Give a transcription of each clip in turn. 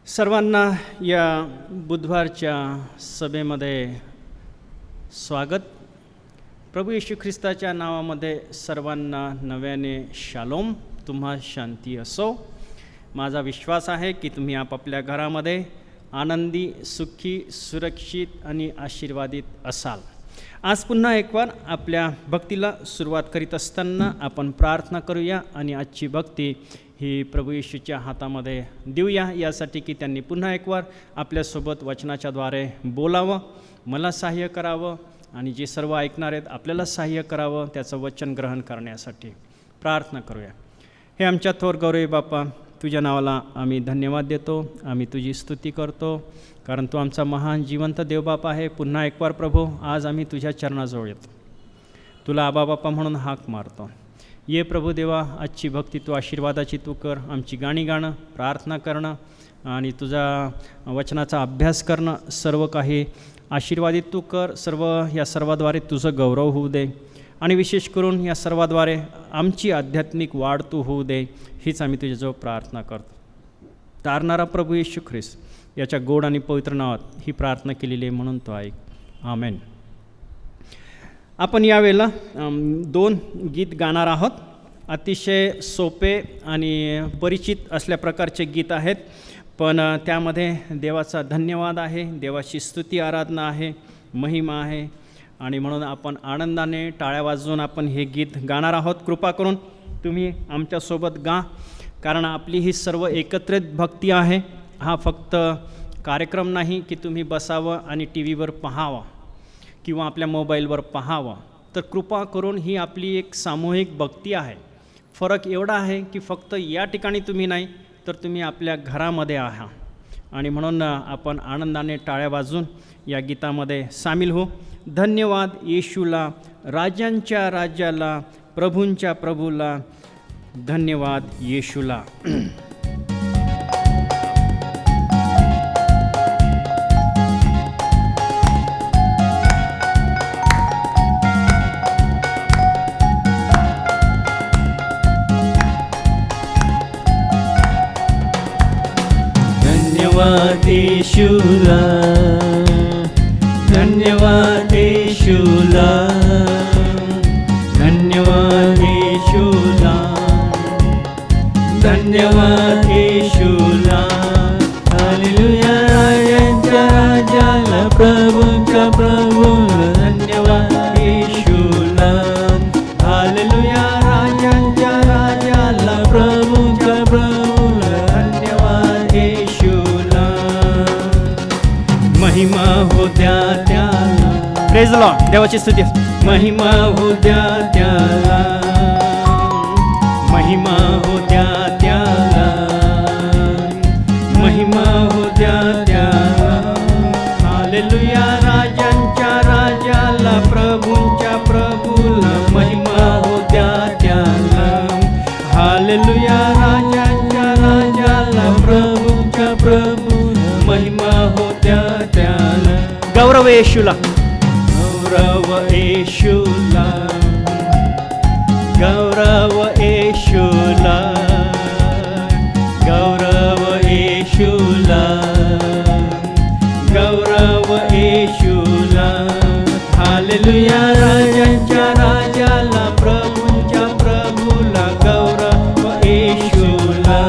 सर्वांना या बुधवारच्या सभेमध्ये स्वागत. प्रभू येशू ख्रिस्ताच्या नावामध्ये सर्वांना नव्याने शालोम, तुम्हा शांती असो. माझा विश्वास आहे की तुम्ही आपापल्या घरामध्ये आनंदी, सुखी, सुरक्षित आणि आशीर्वादित असाल. आज पुन्हा एकवार आपल्या भक्तीला सुरुवात करीत असताना आपण प्रार्थना करूया आणि आजची भक्ती ही प्रभू येशूच्या हातामध्ये देऊया, यासाठी की त्यांनी पुन्हा एकवार आपल्यासोबत वचनाच्याद्वारे बोलावं, मला सहाय्य करावं आणि जे सर्व ऐकणार आहेत आपल्याला सहाय्य करावं त्याचं वचन ग्रहण करण्यासाठी. प्रार्थना करूया. हे आमच्या थोर गौरवी बाप्पा, तुझ्या नावाला आम्ही धन्यवाद देतो, आम्ही तुझी स्तुती करतो, कारण तू आमचा महान जिवंत देवबाप आहे. पुन्हा एकवार प्रभू, आज आम्ही तुझ्या चरणाजवळ येतो, तुला आबा बाप्पा म्हणून हाक मारतो. ये प्रभू देवा, आजची भक्ती तू आशीर्वादाची तू कर. आमची गाणी गाणं, प्रार्थना करणं आणि तुझा वचनाचा अभ्यास करणं, सर्व काही आशीर्वादित तू कर. या सर्वाद्वारे तुझं गौरव होऊ दे आणि विशेष करून या सर्वाद्वारे आमची आध्यात्मिक वाढ तू होऊ दे, हीच आम्ही तुझ्याजवळ प्रार्थना करतो. तारणारा प्रभू येशू ख्रिस्त याच्या गोड आणि पवित्र नावात ही प्रार्थना केलेली आहे, म्हणून तो ऐक. आमेन. आपण यावेळेला 2 गीत गाणार आहोत. अतिशय सोपे आणि परिचित असल्या प्रकारचे गीत आहेत, पण त्यामध्ये देवाचा धन्यवाद आहे, देवाची स्तुती आराधना आहे, महिमा आहे आणि म्हणून आपण आनंदाने टाळ्या वाजवून आपण हे गीत गाणार आहोत. कृपा करून तुम्ही आमच्यासोबत गा, कारण आपली ही सर्व एकत्रित भक्ती आहे. हा फक्त कार्यक्रम नाही की तुम्ही बसावं आणि टी व्हीवर पाहावं किंवा आपल्या मोबाईलवर पाहावं, तर कृपा करून ही आपली एक सामूहिक भक्ती आहे. फरक एवढा आहे की फक्त या ठिकाणी तुम्ही नाही, तर तुम्ही आपल्या घरामध्ये आहात आणि म्हणून आपण आनंदाने टाळ्या वाजून या गीतामध्ये सामील हो. धन्यवाद येशूला, राजांच्या राजाला, प्रभूंच्या प्रभूला, धन्यवाद येशूला. धन्यवाद येशूला, धन्यवाद येशूला, धन्यवाद येशूला, धन्यवाद येशूला. हालेलुया. राजांच्या राजाला, प्रभूंच्या प्रभूला, धन्यवाद येशूला. हालेलुया. राजांच्या राजाला, प्रभूंच्या प्रभूला, धन्यवाद येशूला. महिमा हो द्या त्याला. Praise the Lord. देवाची स्तुती. महिमा हो द्या त्याला, महिमा हो द्या त्याला, महिमा हो द्या त्याला. हालेलुया. राजांच्या राजाला, प्रभूंच्या प्रभूला, महिमा हो द्या त्याला. हालेलुया. राजांच्या राजाला, प्रभूंच्या प्रभूला, महिमा हो द्या त्याला. गौरव येशूला, गौरव येशूला, गौरव येशूला, गौरव येशूला, गौरव येशूला. हालेलुया. राजांच्या राजाला, प्रभूंच्या प्रभूला, गौरव येशूला.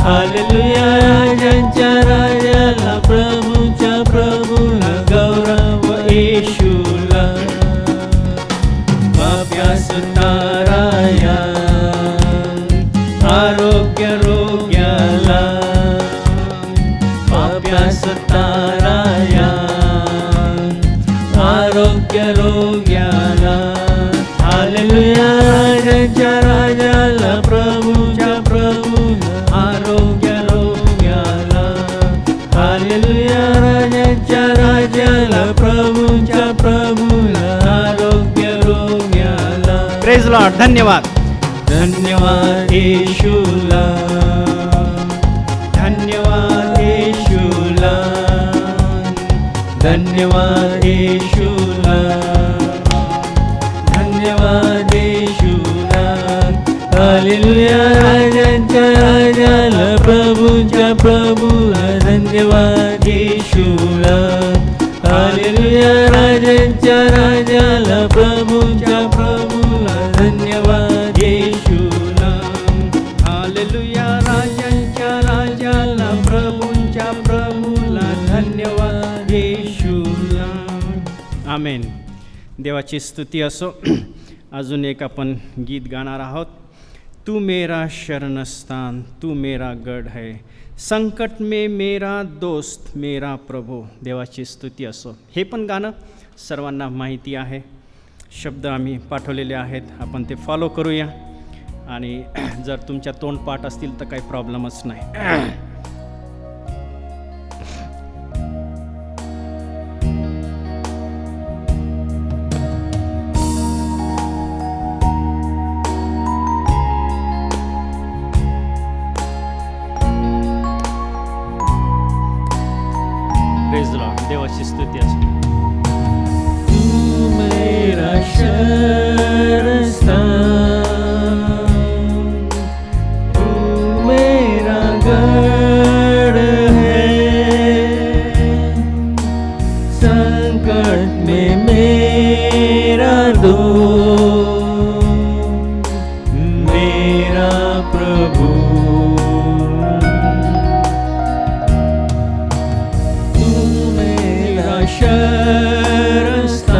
हालेलुया. राजांच्या राजाला, प्रभूंच्या प्रभूला, गौरव येशूला. पाप्यास ताराया, आरोग्य रोग्याला, पाप्यास ताराया, आरोग्य रोग्याला. हालेलुया. राजांच्या राजाला, प्रभूंच्या प्रभूला, आरोग्य रोग्याला. हालेलुया. राजांच्या राजाला, प्रभूंच्या प्रभूला, आरोग्य रोग्याला. Praise the Lord. धन्यवाद. धन्यवाद येशूला, धन्यवाद येशूला, धन्यवाद येशूला, धन्यवाद येशूला. हालेलुया. राजांच्या राजाला, प्रभूंच्या प्रभूला धन्यवाद येशूला. हालेलुया राजांच्या राजाला प्रभूंच्या प्रभूला धन्यवाद येशूला. हालेलुया राजांच्या राजाला प्रभूंच्या प्रभूला धन्यवाद येशूला. आमेन. देवाची स्तुती असो. अजून एक आपण गीत गाणार आहोत. तू मेरा शरणस्थान, तू मेरा गढ़ है, संकट में मेरा दोस्त मेरा प्रभू. देवाची स्तुती असो. हे पण गाणं सर्वांना माहिती आहे. शब्द आम्ही पाठवलेले आहेत, आपण ते फॉलो करूया. आणि जर तुमच्या तोंडपाठ असतील तर काही प्रॉब्लेमच नाही. देवाची स्तुती असो. तू मेरा शरणस्थान, तू मेरा गढ़ है, संकट में मेरा दोस्त मेरा प्रभु. शरणस्थान,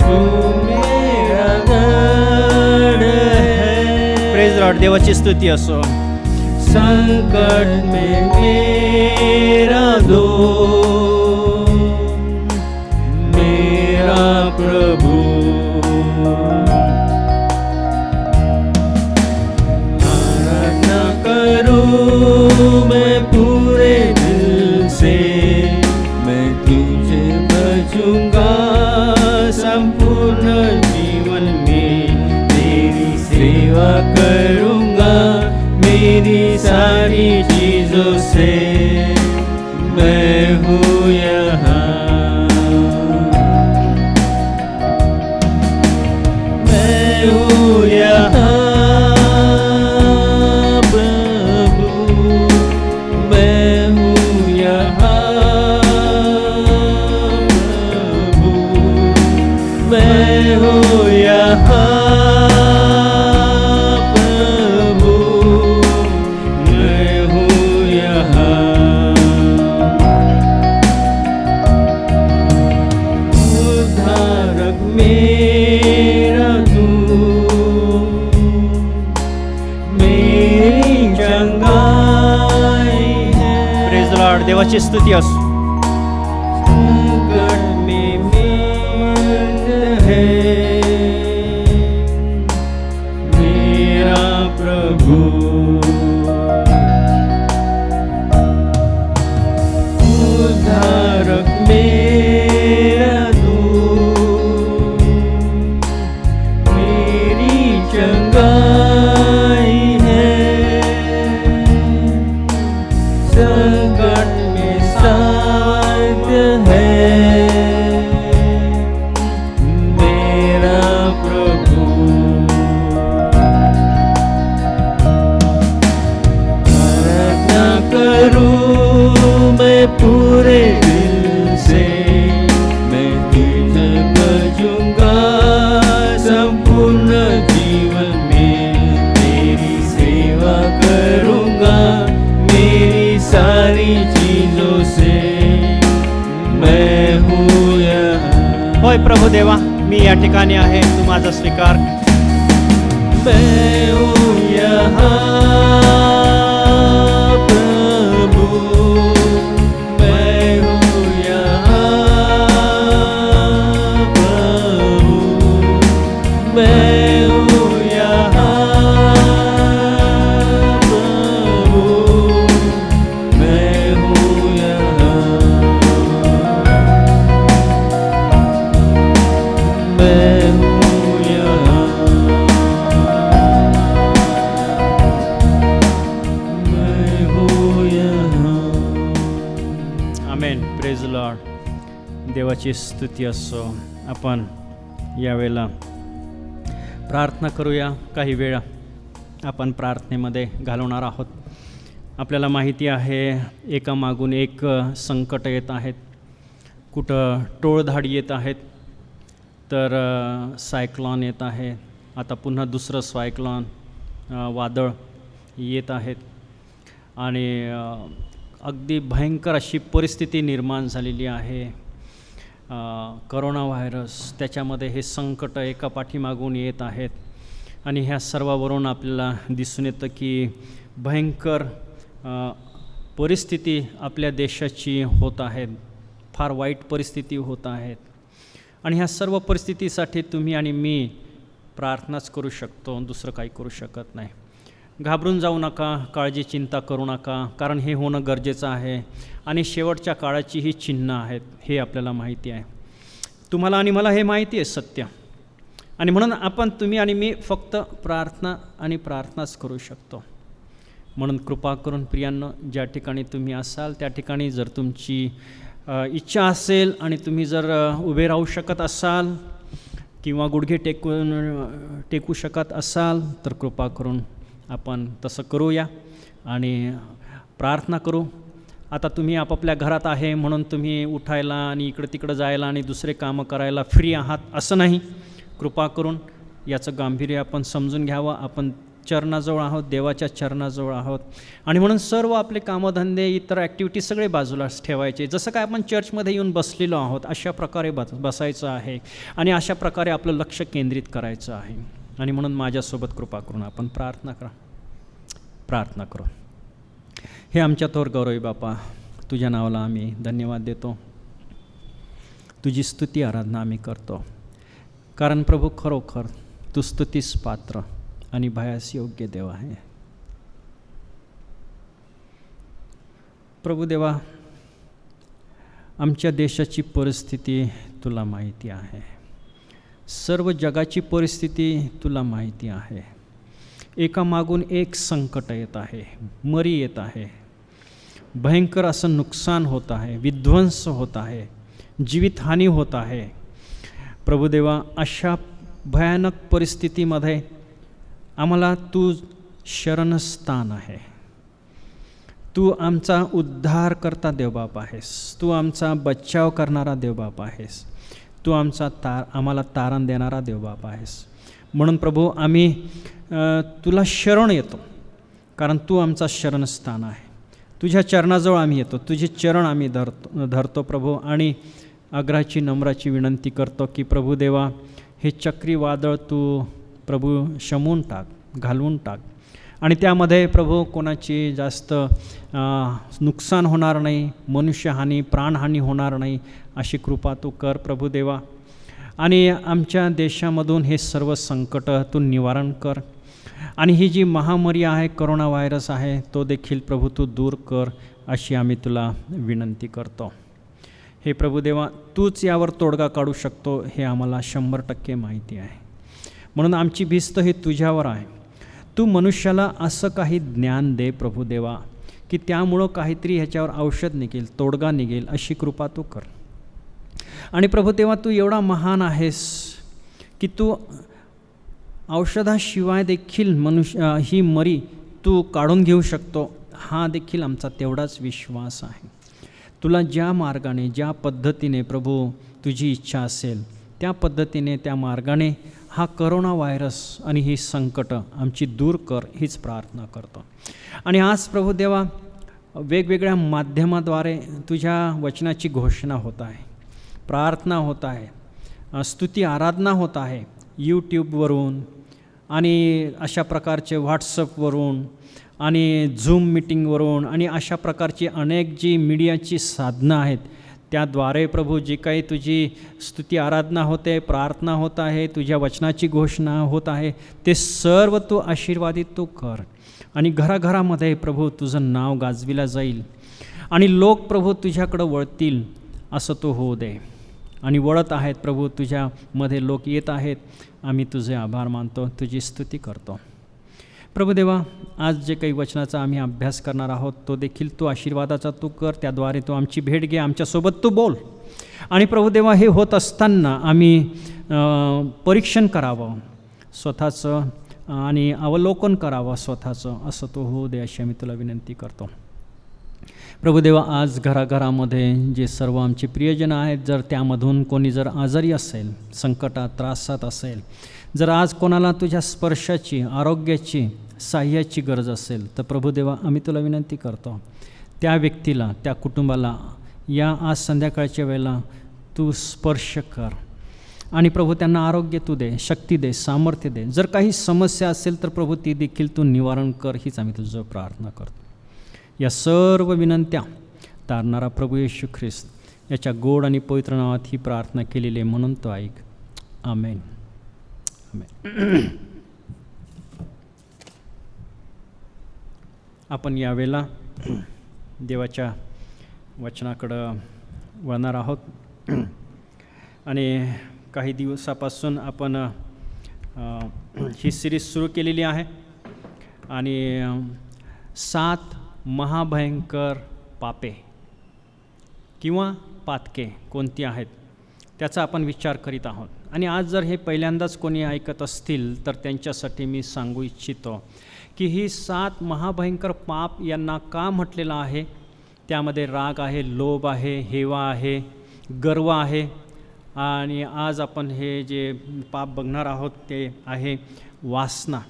तू मेरा गढ़ है. Praise Lord. देवाची स्तुती असो. संकट में मेरा दोस्त मेरा प्रभु. आराधना करूं मैं पूरे से, मैं तुझे भजूंगा संपूर्ण जीवन में, तेरी सेवा करूंगा मेरी सारी चीजों से. मैं हूँ यहाँ, मैं हूँ यहाँ देवाची स्तुती असो. संकट में मेरा है मेरा प्रभु. उद्धारक मेरा दोस्त मेरी चंगाई है. संकट है मेरा प्रभु. आराधना करूं मैं पूरे दिल से, मैं तुझे भजूंगा संपूर्ण जीवन में, तेरी सेवा करूंगा मेरी सारी चीजों से. मैं हूँ यहाँ. होय प्रभू देवा, मी या ठिकाणी आहे, तू माझा स्वीकार. मैं हूँ यहाँ प्रभु, मैं हूँ यहाँ प्रभु, मैं हूँ यहाँ प्रभु, मैं हूँ यहाँ. मैं हूँ यहाँ, मैं हूँ यहाँ. आमेन. Praise Lord. देवाची स्तुती असो. आपण यावेळेला प्रार्थना करूया काही वेळा. आपण प्रार्थनेमध्ये घालवणार आहोत. आपल्याला माहिती आहे एकामागून एक संकट येत आहेत. कुठं टोळधाड येत आहेत, तर सायक्लॉन येत आहे. आता पुन्हा दुसरं सायक्लॉन वादळ येत आहेत आणि अगदी भयंकर अशी परिस्थिती निर्माण झालेली आहे. करोना व्हायरस, त्याच्यामध्ये हे संकट एका पाठीमागून येत आहेत आणि ह्या सर्वावरून आपल्याला दिसून येतं की भयंकर परिस्थिती आपल्या देशाची होत आहेत. फार वाईट परिस्थिती होत आहेत आणि ह्या सर्व परिस्थितीसाठी तुम्ही आणि मी प्रार्थनाच करू शकतो, दुसरं काही करू शकत नाही. घाबरून जाऊ नका, काळजी चिंता करू नका, कारण हे होणं गरजेचं आहे आणि शेवटच्या काळाची ही चिन्ह आहेत, हे आपल्याला माहिती आहे. तुम्हाला आणि मला हे माहिती आहे सत्य, आणि म्हणून तुम्ही आणि मी फक्त प्रार्थना आणि प्रार्थनाच करू शकतो. म्हणून कृपा करून प्रियांनो, ज्या ठिकाणी तुम्ही असाल त्या ठिकाणी जर तुमची इच्छा असेल आणि तुम्ही जर उभे राहू शकत असाल किंवा गुडघे टेकू शकत असाल तर कृपा करून आपण तसं करूया आणि प्रार्थना करू. आता तुम्ही आपापल्या घरात आहे म्हणून तुम्ही उठायला आणि इकडं तिकडं जायला आणि दुसरे कामं करायला फ्री आहात असं नाही. कृपा करून याचं गांभीर्य आपण समजून घ्यावं. आपण चरणाजवळ आहोत, देवाच्या चरणाजवळ आहोत, आणि म्हणून सर्व आपले कामधंदे, इतर ॲक्टिव्हिटी सगळे बाजूलाच ठेवायचे. जसं काय आपण चर्चमध्ये येऊन बसलेलो आहोत अशा प्रकारे बसायचं आहे आणि अशा प्रकारे आपलं लक्ष केंद्रित करायचं आहे. आणि म्हणून माझ्यासोबत कृपा करून आपण प्रार्थना करू. हे आमच्या थोर गौरवी बापा, तुझ्या नावाला आम्ही धन्यवाद देतो, तुझी स्तुती आराधना आम्ही करतो, कारण प्रभू खरोखर तू स्तुतीस पात्र आणि भयास योग्य देव आहे. प्रभू देवा, आमच्या देशाची परिस्थिती तुला माहिती आहे, सर्व जगाची परिस्थिती तुला माहिती आहे. एकामागून एक संकट येत आहे, मरी येत आहे, भयंकर असं नुकसान होत आहे, विध्वंस होत आहे, जीवितहानी होत आहे. प्रभुदेवा, अशा भयानक परिस्थितीमध्ये आम्हाला तू शरणस्थान आहे. तू आमचा उद्धार करता देवबाप आहेस, तू आमचा बचाव करणारा देवबाप आहेस, तू आम्हाला तारण देणारा देवबाप आहेस. म्हणून प्रभू आम्ही तुला शरण येतो, कारण तू आमचा शरणस्थान आहे. तुझ्या चरणाजवळ आम्ही येतो, तुझे चरण आम्ही धरतो प्रभू, आणि आग्रहाची नम्राची विनंती करतो की प्रभू देवा, हे चक्रीवादळ तू प्रभू शमवून टाक, घालवून टाक, आणि त्यामध्ये प्रभू कोणाची जास्त नुकसान होणार नाही, मनुष्यहानी, प्राणहानी होणार नाही, अशी कृपा तू कर प्रभू देवा. आणि आमच्या देशामधून हे सर्व संकट तू निवारण कर, आणि ही जी महामारी आहे, करोना व्हायरस आहे, तो देखील प्रभू तू दूर कर, अशी आम्ही तुला विनंती करतो. हे प्रभुदेवा, तूच यावर तोडगा काढू शकतो हे आम्हाला 100% माहिती आहे. म्हणून आमची भिस्त ही तुझ्यावर आहे. तू मनुष्याला असं काही ज्ञान दे प्रभुदेवा की त्यामुळं काहीतरी ह्याच्यावर औषध निघेल, तोडगा निघेल, अशी कृपा तू कर. आणि प्रभुदेवा, तू एवढा महान आहेस की तू औषधाशिवाय देखील ही मरी तू काढून घेऊ शकतो, हा देखील आमचा तेवढाच विश्वास आहे. तुला ज्या मार्गाने, ज्या पद्धतीने प्रभू तुझी इच्छा असेल त्या पद्धतीने, त्या मार्गाने हा करोना व्हायरस आणि ही संकटं आमची दूर कर, हीच प्रार्थना करतो. आणि आज प्रभू देवा, वेगवेगळ्या माध्यमाद्वारे तुझ्या वचनाची घोषणा होत आहे, प्रार्थना होत आहे, स्तुती आराधना होत आहे, यूट्यूबवरून आणि अशा प्रकारचे व्हॉट्सअपवरून आणि झूम मीटिंगवरून आणि अशा प्रकारची अनेक जी मीडियाची साधनं आहेत, त्याद्वारे प्रभू जी काही तुझी स्तुती आराधना होते, प्रार्थना होत आहे, तुझ्या वचनाची घोषणा होत आहे, ते सर्व तू आशीर्वादित तू कर. आणि घराघरामध्ये प्रभू तुझं नाव गाजविलं जाईल आणि लोक प्रभू तुझ्याकडं वळतील, असं तू होऊ दे. आणि वळत आहेत प्रभू, तुझ्यामध्ये लोक येत आहेत. आम्ही तुझे आभार मानतो, तुझी स्तुती करतो. प्रभुदेवा, आज जे काही वचनाचा आम्ही अभ्यास करणार आहोत तो देखील तू आशीर्वादाचा तू कर, त्याद्वारे तू आमची भेट घे, आमच्यासोबत तू बोल. आणि प्रभुदेवा, हे होत असताना आम्ही परीक्षण करावं, स्वतःचं आणि अवलोकन करावं स्वतःचं, असं तो होऊ दे अशी आम्ही तुला विनंती करतो. प्रभुदेवा, आज घराघरामध्ये जे सर्व आमचे प्रियजन आहेत, जर त्यामधून कोणी जर आजारी असेल, संकटात त्रासात असेल, जर आज कोणाला तुझ्या स्पर्शाची, आरोग्याची, साह्याची गरज असेल, तर प्रभुदेवा आम्ही तुला विनंती करतो, त्या व्यक्तीला, त्या कुटुंबाला या आज संध्याकाळच्या वेळेला तू स्पर्श कर आणि प्रभू त्यांना आरोग्य तू दे, शक्ती दे, सामर्थ्य दे. जर काही समस्या असेल तर प्रभू ती देखील तू निवारण कर, हीच आम्ही तुझं प्रार्थना करतो. या सर्व विनंत्या तारणारा प्रभू येशू ख्रिस्त याच्या गोड आणि पवित्र नावात ही प्रार्थना केलेली आहे, म्हणून तो ऐक. आमेन. आमेन. आपण यावेळेला देवाच्या वचनाकडं वळणार आहोत आणि काही दिवसापासून आपण ही सिरीज सुरू केलेली आहे आणि 7 महाभयंकर पापे किंवा पातके कोणती आहेत त्याचा आपण विचार करीत आहोत. आणि आज जर हे पहिल्यांदाच कोणी ऐकत असतील तर त्यांच्यासाठी मी सांगू इच्छितो की ही 7 महाभयंकर पाप यांना का म्हटलेलं आहे. त्यामध्ये राग आहे, लोभ आहे, हेवा आहे, गर्व आहे आणि आज आपण हे जे पाप बघणार आहोत ते आहे वासना.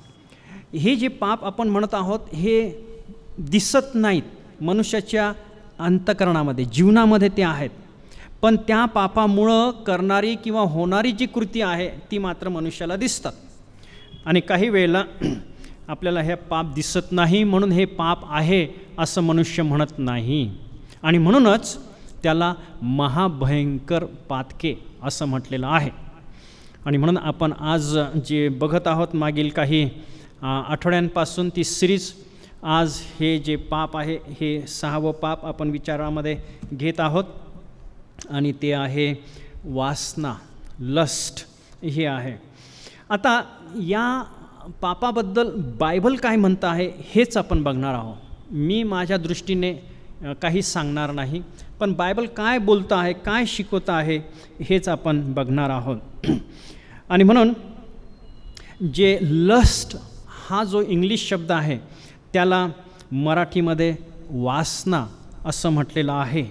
हे जे पाप आपण म्हणत आहोत हे दिसत नाहीत मनुष्याच्या अंतःकरणामध्ये, जीवनामध्ये ते आहेत, पण त्या पापामुळं करणारी किंवा होणारी जी कृती आहे ती मात्र मनुष्याला दिसतात. आणि काही वेळेला आपल्याला हे पाप दिसत नाही म्हणून हे पाप आहे असं मनुष्य म्हणत नाही आणि म्हणूनच त्याला महाभयंकर पातके असं म्हटलेलं आहे. आणि म्हणून आपण आज जे बघत आहोत मागील काही आठवड्यांपासून ती सिरीज, आज हे जे पाप आहे हे 6वं पाप आपण विचारामध्ये घेत आहोत आणि ते आहे वासना, लस्ट हे आहे. आता या पापाबद्दल बायबल काय म्हणतं आहे हेच आपण बघणार आहोत. मी माझ्या दृष्टीने काही सांगणार नाही, पण बायबल काय बोलतं आहे, काय शिकवतं आहे हेच आपण बघणार आहोत. आणि म्हणून जे लस्ट हा जो इंग्लिश शब्द आहे त्याला मराठीमध्ये वासना असं म्हटलेलं आहे.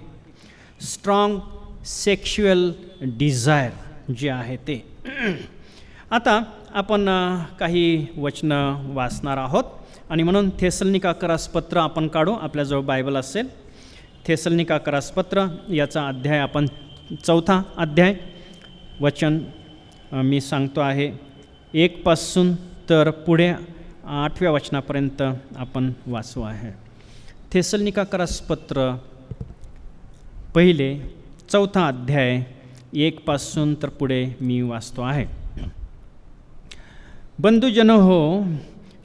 स्ट्रॉंग सेक्शुअल डिझायर जे आहे ते. आता आपण काही वचनं वाचणार आहोत आणि म्हणून थेसलनिकाकरास पत्र आपण काढू. आपल्याजवळ बायबल असेल, थेसलनिकाकरास पत्र याचा अध्याय आपण 4था अध्याय, वचन मी सांगतो आहे 1 पासून तर पुढे 8व्या वचनापर्यंत आपण वाचू आहे. थेसलनिकाकरास पत्र पहिले 4था अध्याय 1 पासून तर पुढे मी वाचतो आहे. बंधुजन हो,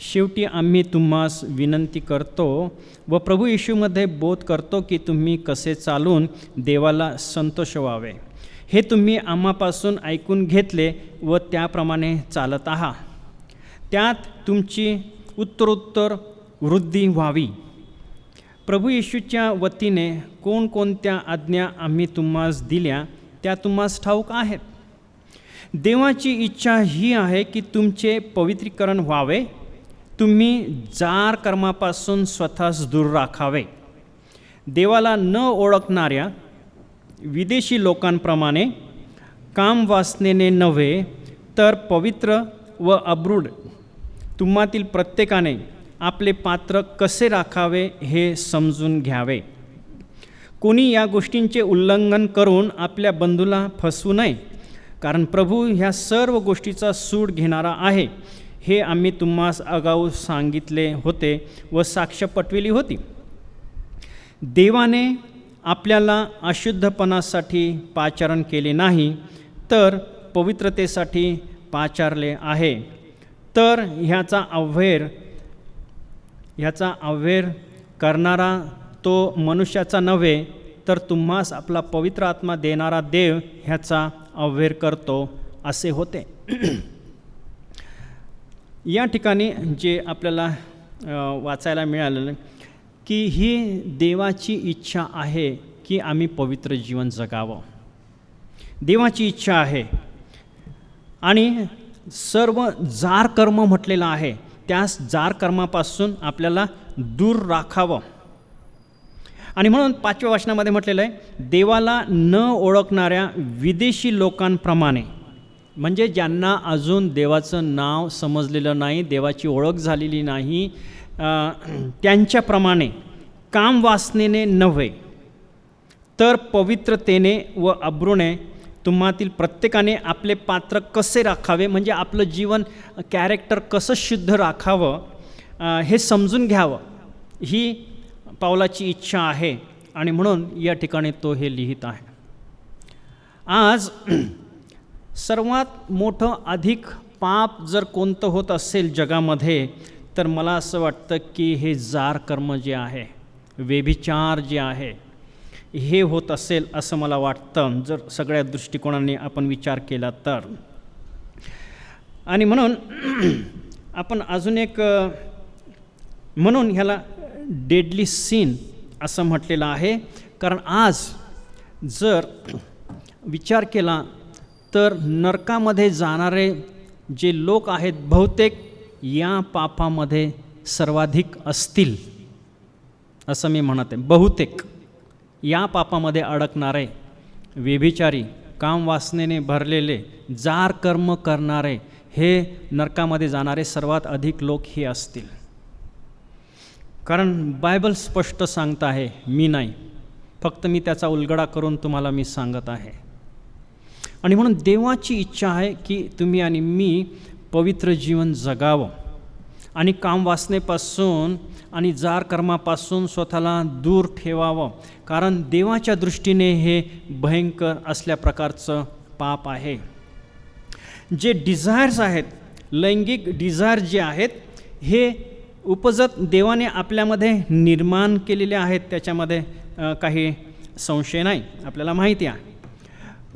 शेवटी आम्ही तुम्हास विनंती करतो व प्रभू येशूमध्ये बोध करतो की तुम्ही कसे चालून देवाला संतोष व्हावे हे तुम्ही आम्हापासून ऐकून घेतले व त्याप्रमाणे चालत आहात. त्यात तुमची उत्तरोत्तर वृद्धी व्हावी. प्रभू येशूच्या वतीने कोणकोणत्या आज्ञा आम्ही तुम्हास दिल्या त्या तुम्हास ठाऊक आहेत. देवाची इच्छा ही आहे की तुमचे पवित्रीकरण व्हावे, तुम्ही जार कर्मापासून स्वतःस दूर राखावे. देवाला न ओळखणाऱ्या विदेशी लोकांप्रमाणे काम वासनेने नव्हे तर पवित्र व अब्रूढ तुम्हातील प्रत्येकाने आपले पात्र कसे राखावे हे समजून घ्यावे. कोणी या गोष्टींचे उल्लंघन करून आपल्या बंधूला फसवू नये, कारण प्रभू ह्या सर्व गोष्टीचा सूड घेणारा आहे हे आम्ही तुम्हास आगाऊ सांगितले होते व साक्ष पटविली होती. देवाने आपल्याला अशुद्धपणासाठी पाचारण केले नाही तर पवित्रतेसाठी पाचारले आहे. तर ह्याचा अव्हेर करणारा तो मनुष्याचा नव्हे तर तुम्हास आपला पवित्र आत्मा देणारा देव ह्याचा अव्हेर करतो असे होते. या ठिकाणी जे आपल्याला वाचायला मिळालं की ही देवाची इच्छा आहे की आम्ही पवित्र जीवन जगावं. देवाची इच्छा आहे आणि सर्व जार कर्म म्हटलेलं आहे, त्यास जार कर्मापासून आपल्याला दूर राखावं. आणि म्हणून 5व्या वचनामध्ये म्हटलेलं आहे, देवाला न ओळखणाऱ्या विदेशी लोकांप्रमाणे, म्हणजे ज्यांना अजून देवाचं नाव समजलेलं नाही, देवाची ओळख झालेली नाही, त्यांच्याप्रमाणे कामवासनेने नव्हे तर पवित्रतेने व अब्रूने तुम्हातील प्रत्येकाने आपले पात्र कसे राखावे, म्हणजे आपलं जीवन कॅरेक्टर कसं शुद्ध राखावं हे समजून घ्यावं, ही पावलाची इच्छा आहे. आणि म्हणून या ठिकाणी तो हे लिहित आहे. आज सर्वात मोठं अधिक पाप जर कोणतं होत असेल जगामध्ये, तर मला असं वाटतं की हे जार कर्म जे आहे, व्यभिचार जे आहे, हे होत असेल असं मला वाटतं, जर सगळ्या दृष्टिकोनाने आपण विचार केला तर. आणि म्हणून आपण अजून एक, म्हणून ह्याला डेडली सीन असं म्हटलेलं आहे. कारण आज जर विचार केला तर नरकामध्ये जाणारे जे लोक आहेत, बहुतेक या पापामध्ये सर्वाधिक असतील असं मी म्हणत आहे. बहुतेक या पापामध्ये अडकणारे, व्यभिचारी, कामवासनेने भरलेले, जार कर्म करणारे, हे नरकामध्ये जाणारे सर्वात अधिक लोक हे असतील. कारण बायबल स्पष्ट सांगत आहे, मी नाही, फक्त मी त्याचा उलगडा करून तुम्हाला मी सांगत आहे. आणि म्हणून देवाची इच्छा आहे की तुम्ही आणि मी पवित्र जीवन जगावं आणि कामवासनेपासून आणि जार कर्मापासून स्वतःला दूर ठेवावं. कारण देवाच्या दृष्टीने हे भयंकर असल्या प्रकारचं पाप आहे. जे डिझायर्स आहेत, लैंगिक डिझायर जे आहेत, हे उपजत देवाने आपल्यामध्ये निर्माण केलेले आहेत, त्याच्यामध्ये काही संशय नाही, आपल्याला माहिती आहे.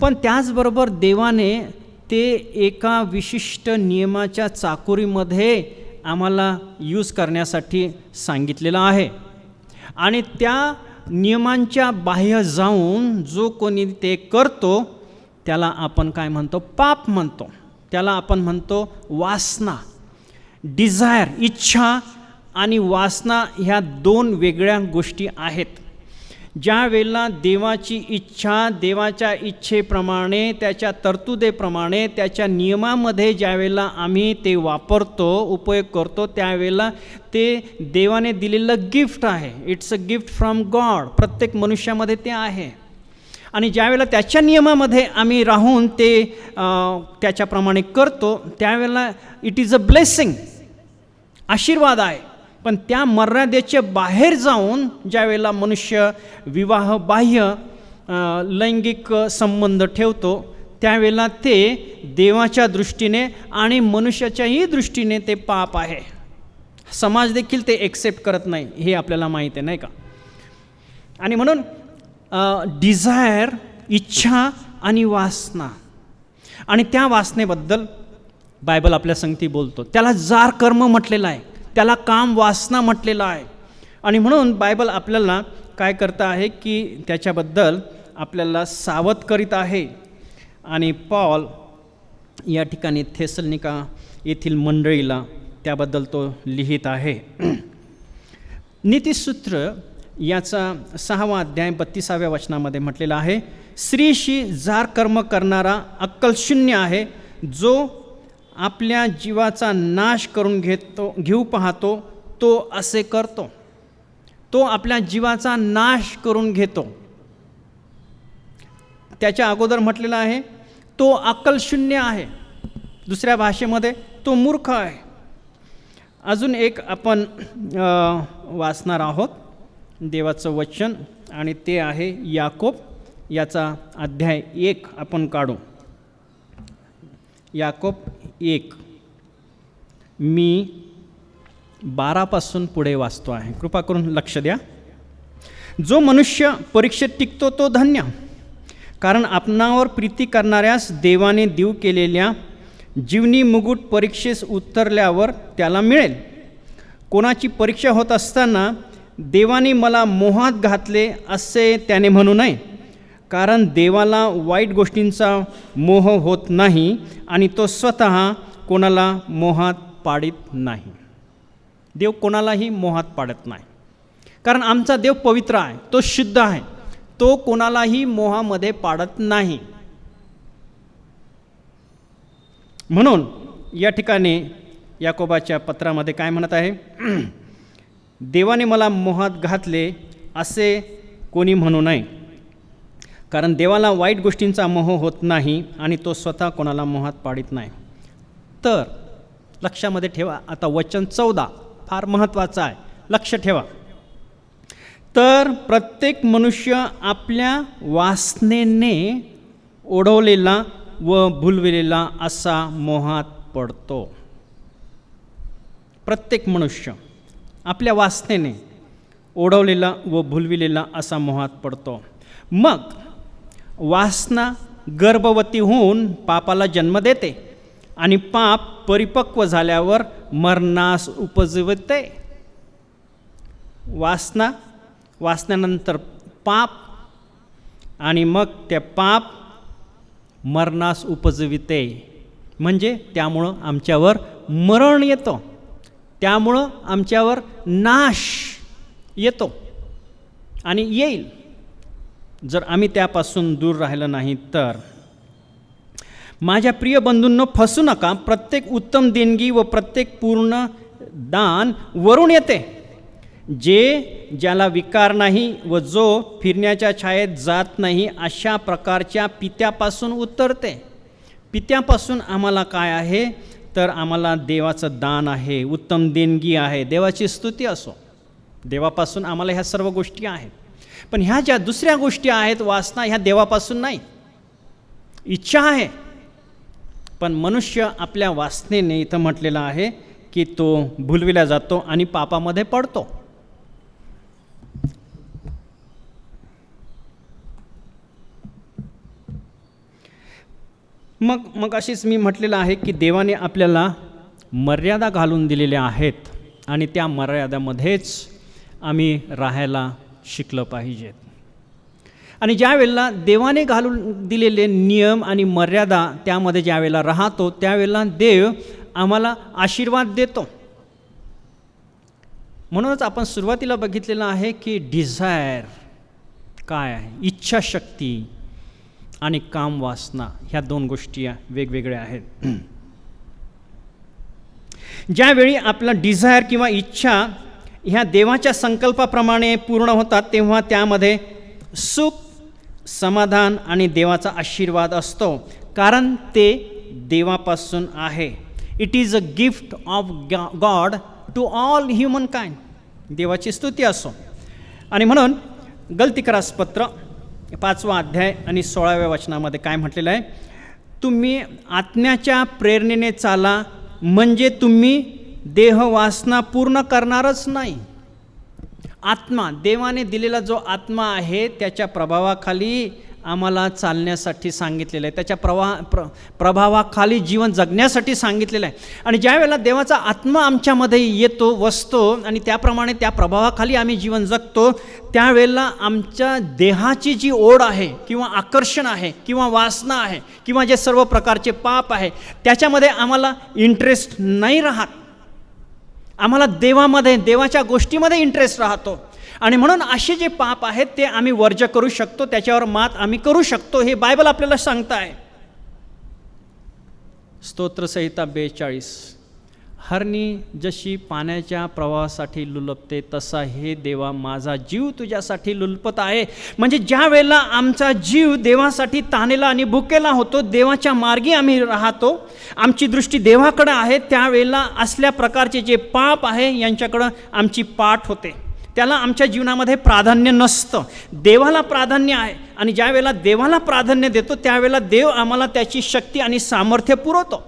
पण त्याचबरोबर देवाने ते एका विशिष्ट नियमाच्या चाकोरीमध्ये आम्हाला यूज करण्यासाठी सांगितलेलं आहे. आणि त्या नियमांच्या बाह्य जाऊन जो कोणी ते करतो त्याला आपण काय म्हणतो? पाप म्हणतो. त्याला आपण म्हणतो वासना. डिझायर, इच्छा आणि वासना ह्या दोन वेगळ्या गोष्टी आहेत. ज्या वेळेला देवाची इच्छा, देवाच्या इच्छेप्रमाणे, त्याच्या तरतुदेप्रमाणे, त्याच्या नियमामध्ये ज्या वेळेला आम्ही ते वापरतो, उपयोग करतो, त्यावेळेला ते देवाने दिलेलं गिफ्ट आहे. It's a gift from God. प्रत्येक मनुष्यामध्ये ते आहे. आणि ज्यावेळेला त्याच्या नियमामध्ये आम्ही राहून ते त्याच्याप्रमाणे करतो, त्यावेळेला इट इज अ ब्लेसिंग, आशीर्वाद आहे. पण त्या मर्यादेच्या बाहेर जाऊन ज्यावेळेला मनुष्य विवाह बाह्य लैंगिक संबंध ठेवतो, त्यावेळेला ते देवाच्या दृष्टीने आणि मनुष्याच्याही दृष्टीने ते पाप आहे. समाज देखील ते एक्सेप्ट करत नाही, हे आपल्याला माहीत आहे, नाही का? आणि म्हणून डिझायर, इच्छा आणि वासना, आणि त्या वासनेबद्दल बायबल आपल्या संगती बोलतो. त्याला जार कर्म म्हटलेलं आहे, त्याला काम वासना म्हटलेलं आहे. आणि म्हणून बायबल आपल्याला काय करतं आहे की त्याच्याबद्दल आपल्याला सावध करीत आहे. आणि पॉल या ठिकाणी थेसलनिका येथील मंडळीला त्याबद्दल तो लिहित आहे. नीतिसूत्र याचा 6वा अध्याय 32व्या वचनामध्ये म्हटलेलं आहे, स्त्रीशी जार कर्म करणारा अक्कलशून्य आहे, जो आपल्या जीवाचा नाश करून घेऊ पाहतो, तो असे करतो. तो आपल्या जीवाचा नाश करून घेतो. त्याच्या अगोदर म्हटलेलं आहे तो अक्कलशून्य आहे. दुसऱ्या भाषेमध्ये तो मूर्ख आहे. अजून एक आपण वाचणार आहोत देवाचं वचन, आणि ते आहे याकोब याचा अध्याय 1 आपण काढू. याकोब 1, मी 12 पुढे वाचतो आहे, कृपा करून लक्ष द्या. जो मनुष्य परीक्षेत टिकतो तो धन्य, कारण आपणावर प्रीती करणाऱ्यास देवाने देऊ केलेल्या जीवनी मुकुट परीक्षेस उतरल्यावर त्याला मिळेल. कोणाची परीक्षा होत असताना देवाने मला मोहात घातले असे त्याने म्हणू नये, कारण देवाला वाईट गोष्टींचा मोह होत नाही आणि तो स्वतः कोणाला मोहात पाडित नाही. देव कोणालाही मोहात पाडत नाही, कारण आमचा देव पवित्र आहे, तो शुद्ध आहे, तो कोणालाही मोहामध्ये पाडत नाही. म्हणून या ठिकाणी याकोबाच्या पत्रामध्ये काय म्हणत आहे? देवाने मला मोहात घातले असे कोणी म्हणू नये, कारण देवाला वाईट गोष्टींचा मोह होत नाही आणि तो स्वतः कोणाला मोहात पाडित नाही. तर लक्षामध्ये ठेवा, आता वचन 14 फार महत्त्वाचं आहे, लक्ष ठेवा. तर प्रत्येक मनुष्य आपल्या वासनेने ओढवलेला व भुलविलेला असा मोहात पडतो. प्रत्येक मनुष्य आपल्या वासनेने ओढवलेला व भुलविलेला असा मोहात पडतो. मग वासना गर्भवती होऊन पापाला जन्म देते आणि पाप परिपक्व झाल्यावर मरणास उपजवते. वासनेनंतर पाप आणि मग ते पाप मरणास उपजविते, म्हणजे त्यामुळं आमच्यावर मरण येतो, त्यामुळं आमच्यावर नाश येतो आणि येईल जर आम्ही त्यापासून दूर राहिलं नाही तर. माझ्या प्रिय बंधूंनो, फसू नका. प्रत्येक उत्तम देणगी व प्रत्येक पूर्ण दान वरून येते, जे ज्याला विकार नाही व जो फिरण्याच्या छायेत जात नाही अशा प्रकारच्या पित्यापासून उतरते. पित्यापासून आम्हाला काय आहे तर आम्हाला देवाचं दान आहे, उत्तम देणगी आहे, देवाची स्तुती असो. देवापासून आम्हाला ह्या सर्व गोष्टी आहेत. पण ह्या ज्या दुसऱ्या गोष्टी आहेत, वासना, ह्या देवापासून नाही. इच्छा आहे, पण मनुष्य आपल्या वासनेने, इथं म्हटलेलं आहे की तो भुलविला जातो आणि पापामध्ये पडतो. मग अशीच मी म्हटलेलं आहे की देवाने आपल्याला मर्यादा घालून दिलेल्या आहेत आणि त्या मर्यादामध्येच आम्ही राहायला शिकलं पाहिजेत. आणि ज्या वेळेला देवाने घालून दिलेले नियम आणि मर्यादा त्यामध्ये ज्या वेळेला राहतो, त्यावेळेला देव आम्हाला आशीर्वाद देतो. म्हणूनच आपण सुरुवातीला बघितलेलं आहे की डिझायर काय आहे, इच्छाशक्ती आणि काम वासना, ह्या दोन गोष्टी वेगवेगळ्या आहेत. ज्यावेळी आपला डिझायर किंवा इच्छा ह्या देवाच्या संकल्पाप्रमाणे पूर्ण होतात, तेव्हा त्यामध्ये सुख, समाधान आणि देवाचा आशीर्वाद असतो, कारण ते देवापासून आहे. It is a gift of God to all human kind. देवाची स्तुती असो. आणि म्हणून गलतीकरास पत्र 5वा अध्याय आणि 16व्या वचनामध्ये काय म्हटलेलं आहे? तुम्ही आत्म्याच्या प्रेरणेने चाला, म्हणजे तुम्ही देहवासना पूर्ण करणारच नाही. आत्मा, देवाने दिलेला जो आत्मा आहे त्याच्या प्रभावाखाली आम्हाला चालण्यासाठी सांगितलेलं आहे, त्याच्या प्रभावाखाली जीवन जगण्यासाठी सांगितलेलं आहे. आणि ज्या वेळेला देवाचा आत्मा आमच्यामध्ये येतो, वसतो आणि त्याप्रमाणे त्या प्रभावाखाली आम्ही जीवन जगतो, त्यावेळेला आमच्या देहाची जी ओढ आहे किंवा आकर्षण आहे किंवा वासना आहे किंवा जे सर्व प्रकारचे पाप आहे, त्याच्यामध्ये आम्हाला इंटरेस्ट नाही राहत. आम्हाला देवामध्ये, देवाच्या गोष्टीमध्ये इंटरेस्ट राहतो. आणि म्हणून असे जे पाप आहेत ते आम्ही वर्ज्य करू शकतो, त्याच्यावर मात आम्ही करू शकतो, हे बायबल आपल्याला सांगत आहे. स्तोत्रसंहिता 42. हरणी जशी पाण्याच्या प्रवाहासाठी लुलपते, तसा हे देवा माझा जीव तुझ्यासाठी लुलपत आहे. म्हणजे ज्या वेळेला आमचा जीव देवासाठी ताणेला आणि भुकेला होतो, देवाच्या मार्गी आम्ही राहतो, आमची दृष्टी देवाकडे आहे, त्यावेळेला असल्या प्रकारचे जे पाप आहे यांच्याकडं आमची पाठ होते. त्याला आमच्या जीवनामध्ये प्राधान्य नसतं, देवाला प्राधान्य आहे. आणि ज्या वेळेला देवाला प्राधान्य देतो, त्यावेळेला देव आम्हाला त्याची शक्ती आणि सामर्थ्य पुरवतो,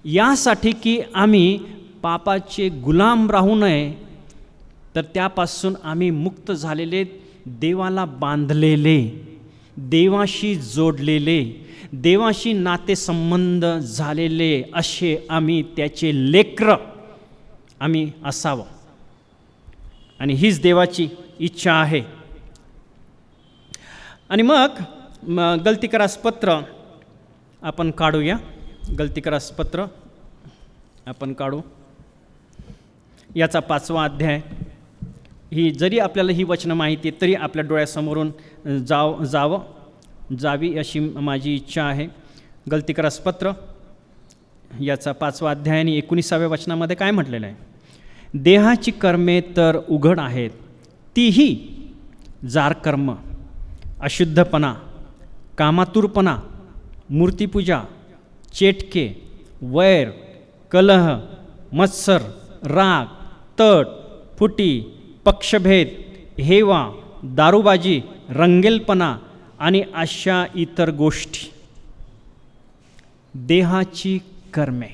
यासाठी की आम्ही पापाचे गुलाम राहू नये, तर त्यापासून आम्ही मुक्त झालेले, देवाला बांधलेले, देवाशी जोडलेले, देवाशी नातेसंबंध झालेले असे आम्ही त्याचे लेकरं आम्ही असावं. आणि हीच देवाची इच्छा आहे. आणि मग गलतीकरास पत्र आपण काढूया. गलतीकरास पत्र आपण काढू. याचा 5वा अध्याय. ही जरी आपल्याला ही वचनं माहिती आहे तरी आपल्या डोळ्यासमोरून जावी अशी माझी इच्छा आहे. गलतीकरास पत्र याचा 5वा अध्याय आणि 19व्या वचनामध्ये काय म्हटलेलं आहे? देहाची कर्मे तर उघड आहेत, तीही जारकर्म, अशुद्धपणा, कामातुरपणा, मूर्तिपूजा, चेटके, वैर, कलह, मत्सर, राग, तट, फुटी, पक्षभेद, हेवा, दारूबाजी, रंगेलपणा आणि अशा इतर गोष्टी. देहाची कर्मे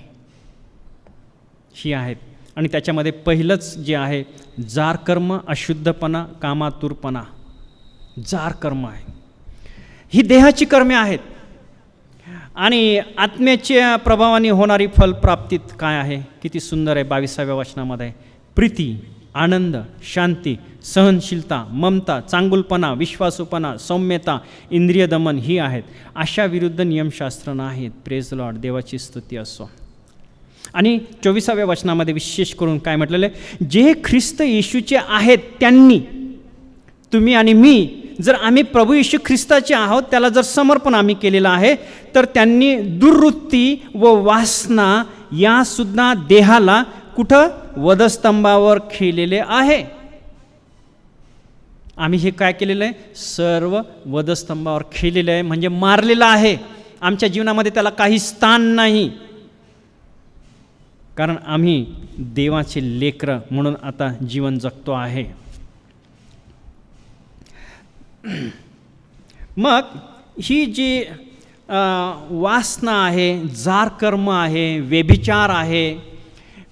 ही आहेत. आणि त्याच्यामध्ये पहिलंच जे आहे जारकर्म, अशुद्धपणा, कामातुरपणा, जारकर्म आहे. ही देहाची कर्मे आहेत. आणि आत्म्याच्या प्रभावाने होणारी फलप्राप्तीत काय आहे? किती सुंदर आहे 22व्या वचनामध्ये. प्रीती, आनंद, शांती, सहनशीलता, ममता, चांगुलपणा, विश्वासूपणा, सौम्यता, इंद्रिय दमन ही आहेत. अशा विरुद्ध नियमशास्त्र नाहीत. प्रेज लॉर्ड, देवाची स्तुती असो. आणि 24व्या वचनामध्ये विशेष करून काय म्हटलेलं आहे? जे ख्रिस्त येशूचे आहेत त्यांनी, तुम्ही आणि मी जर आम्ही प्रभू येशू ख्रिस्ताचे आहोत, त्याला जर समर्पण आम्ही केलेलं आहे, तर त्यांनी दुर्वृत्ती व वासना यासुद्धा देहाला कुठं? वधस्तंभावर खेळलेले आहे. आम्ही हे काय केलेलं आहे? सर्व वधस्तंभावर खेळलेलं आहे, म्हणजे मारलेलं आहे. आमच्या जीवनामध्ये त्याला काही स्थान नाही, कारण आम्ही देवाचे लेकरं म्हणून आता जीवन जगतो आहे. मग ही जी वासना आहे, जारकर्म आहे, व्यभिचार आहे.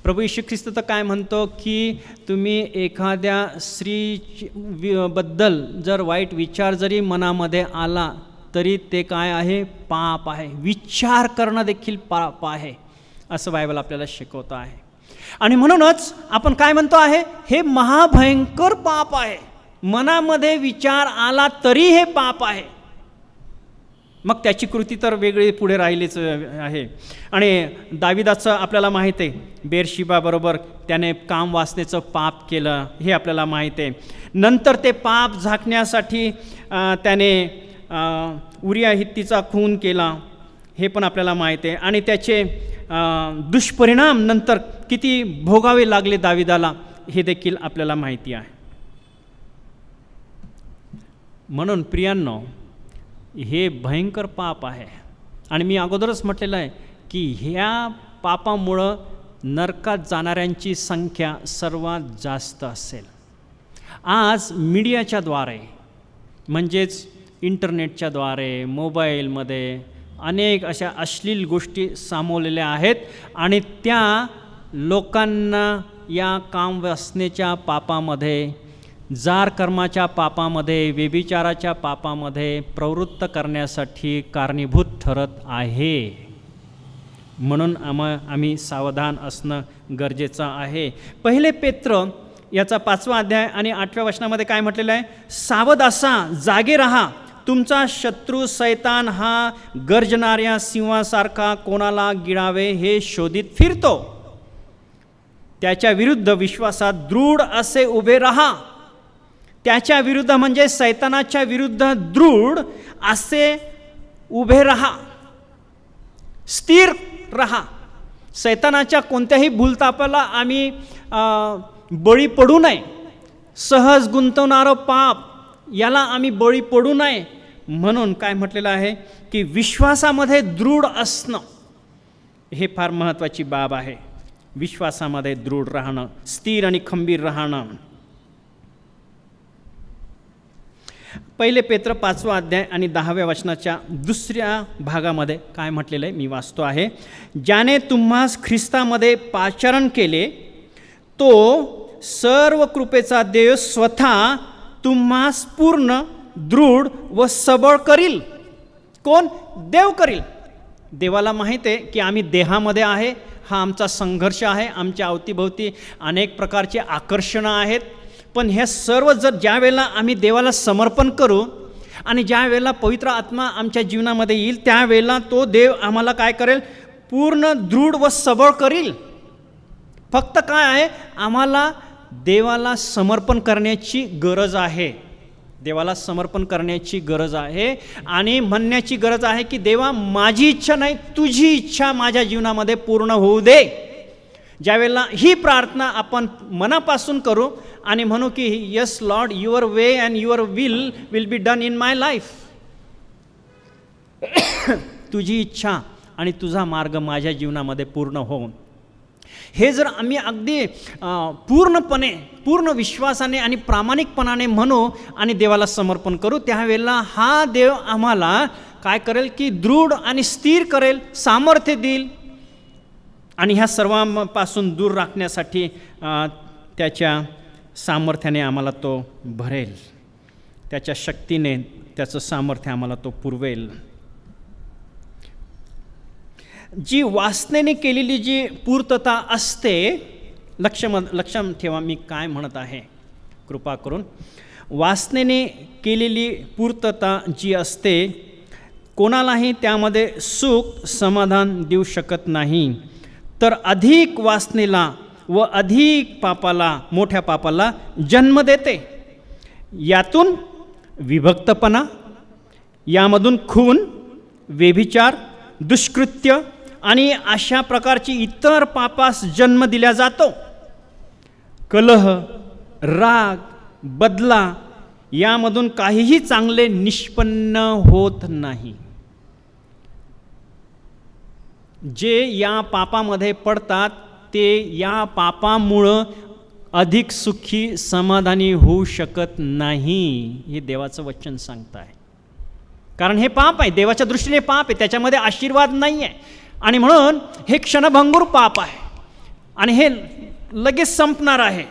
प्रभू येशू ख्रिस्त तर काय म्हणतो की तुम्ही एखाद्या स्त्रीबद्दल जर वाईट विचार जरी मनामध्ये आला तरी ते काय आहे? पाप आहे. विचार करणं देखील पाप आहे, असं बायबल आपल्याला शिकवतं आहे. आणि म्हणूनच आपण काय म्हणतो आहे? हे महाभयंकर पाप आहे. मनामध्ये विचार आला तरी हे पाप आहे. मग त्याची कृती तर वेगळी पुढे राहिलीच आहे. आणि दाविदाचं आपल्याला माहीत आहे, बेरशिबाबरोबर त्याने काम वासनेचं पाप केलं, हे आपल्याला माहीत आहे. नंतर ते पाप झाकण्यासाठी त्याने उरिया हित्तीचा खून केला, हे पण आपल्याला माहीत आहे. आणि त्याचे दुष्परिणाम नंतर किती भोगावे लागले दाविदाला, हे देखील आपल्याला माहिती आहे. म्हणून प्रियांनो, हे भयंकर पाप आहे. आणि मी अगोदरच म्हटलेलं आहे की ह्या पापामुळं नरकात जाणाऱ्यांची संख्या सर्वात जास्त असेल. आज मीडियाच्याद्वारे, म्हणजेच इंटरनेटच्याद्वारे, मोबाईलमध्ये अनेक अशा अश्लील गोष्टी सामावलेल्या आहेत आणि त्या लोकांना या कामवासनेच्या पापामध्ये, जार कर्माच्या पापामध्ये, व्यभिचाराच्या पापामध्ये प्रवृत्त करण्यासाठी कारणीभूत ठरत आहे. म्हणून आम्ही सावधान असणं गरजेचं आहे. पहिले पेत्र याचा 5वा अध्याय आणि 8व्या वचनामध्ये काय म्हटलेलं आहे? सावध असा, जागे रहा, तुमचा शत्रू सैतान हा गर्जणाऱ्या सिंहासारखा कोणाला गिळावे हे शोधित फिरतो. त्याच्या विरुद्ध विश्वासात दृढ असे उभे रहा. त्याच्या विरुद्ध म्हणजे सैतानाच्या विरुद्ध दृढ असे उभे रहा, स्थिर रहा. सैतानाच्या कोणत्याही भूलतापाला आम्ही बळी पडू नये. सहज गुंतवणारं पाप याला आम्ही बळी पडू नये. म्हणून काय म्हटलेलं आहे की विश्वासामध्ये दृढ असणं हे फार महत्त्वाची बाब आहे. विश्वासामध्ये दृढ राहणं, स्थिर आणि खंबीर राहणं. पहिले पेत्र 5वा अध्याय आणि 10व्या वचनाच्या दुसऱ्या भागामध्ये काय म्हटलेलं आहे मी वाचतो आहे. ज्याने तुम्हास ख्रिस्तामध्ये पाचारण केले तो सर्व कृपेचा देव स्वतः तुम्हास पूर्ण, दृढ व सबळ करील. कोण? देव करील. देवाला माहीत आहे की आम्ही देहामध्ये आहे, हा आमचा संघर्ष आहे, आमच्या अवतीभोवती अनेक प्रकारचे आकर्षणं आहेत. पण हे सर्व जर ज्या वेळेला आम्ही देवाला समर्पण करू आणि ज्या वेळेला पवित्र आत्मा आमच्या जीवनामध्ये येईल त्यावेळेला तो देव आम्हाला काय करेल? पूर्ण, दृढ व सबळ करील. फक्त काय आहे, आम्हाला देवाला समर्पण करण्याची गरज आहे. देवाला समर्पण करण्याची गरज आहे आणि म्हणण्याची गरज आहे की देवा, माझी इच्छा नाही, तुझी इच्छा माझ्या जीवनामध्ये पूर्ण होऊ दे. ज्यावेळेला ही प्रार्थना आपण मनापासून करू आणि म्हणू की yes Lord, your way and your will be done in my life. तुझी इच्छा आणि तुझा मार्ग माझ्या जीवनामध्ये पूर्ण होऊन, हे जर आम्ही अगदी पूर्णपणे, पूर्ण विश्वासाने आणि प्रामाणिकपणाने म्हणू आणि देवाला समर्पण करू, त्यावेळेला हा देव आम्हाला काय करेल की दृढ आणि स्थिर करेल, सामर्थ्य देईल आणि ह्या सर्वांपासून दूर राखण्यासाठी त्याच्या सामर्थ्याने आम्हाला तो भरेल, त्याच्या शक्तीने त्याचं सामर्थ्य आम्हाला तो पुरवेल. जी वासनेने केलेली जी पूर्तता असते, लक्ष ठेवा मी काय म्हणत आहे कृपा करून. वासनेने केलेली पूर्तता जी असते, कोणालाही त्यामध्ये सुख समाधान देऊ शकत नाही, तर अधिक वासनेला व अधिक पापाला, मोठ्या पापाला जन्म देते. यातून विभक्तपणा, यामधून खून, व्यभिचार, दुष्कृत्य आणि अशा प्रकारची इतर पापास जन्म दिला जातो. कलह, राग, बदला यामधून काहीही चांगले निष्पन्न होत नाही. जे या पापामध्ये पडतात ते या पापामुळं अधिक सुखी समाधानी होऊ शकत नाही, हे देवाचं वचन सांगत आहे. कारण हे पाप आहे, देवाच्या दृष्टीने पाप आहे, त्याच्यामध्ये आशीर्वाद नाही आहे आणि म्हणून हे क्षणभंगूर पाप आहे आणि हे लगेच संपणार आहे.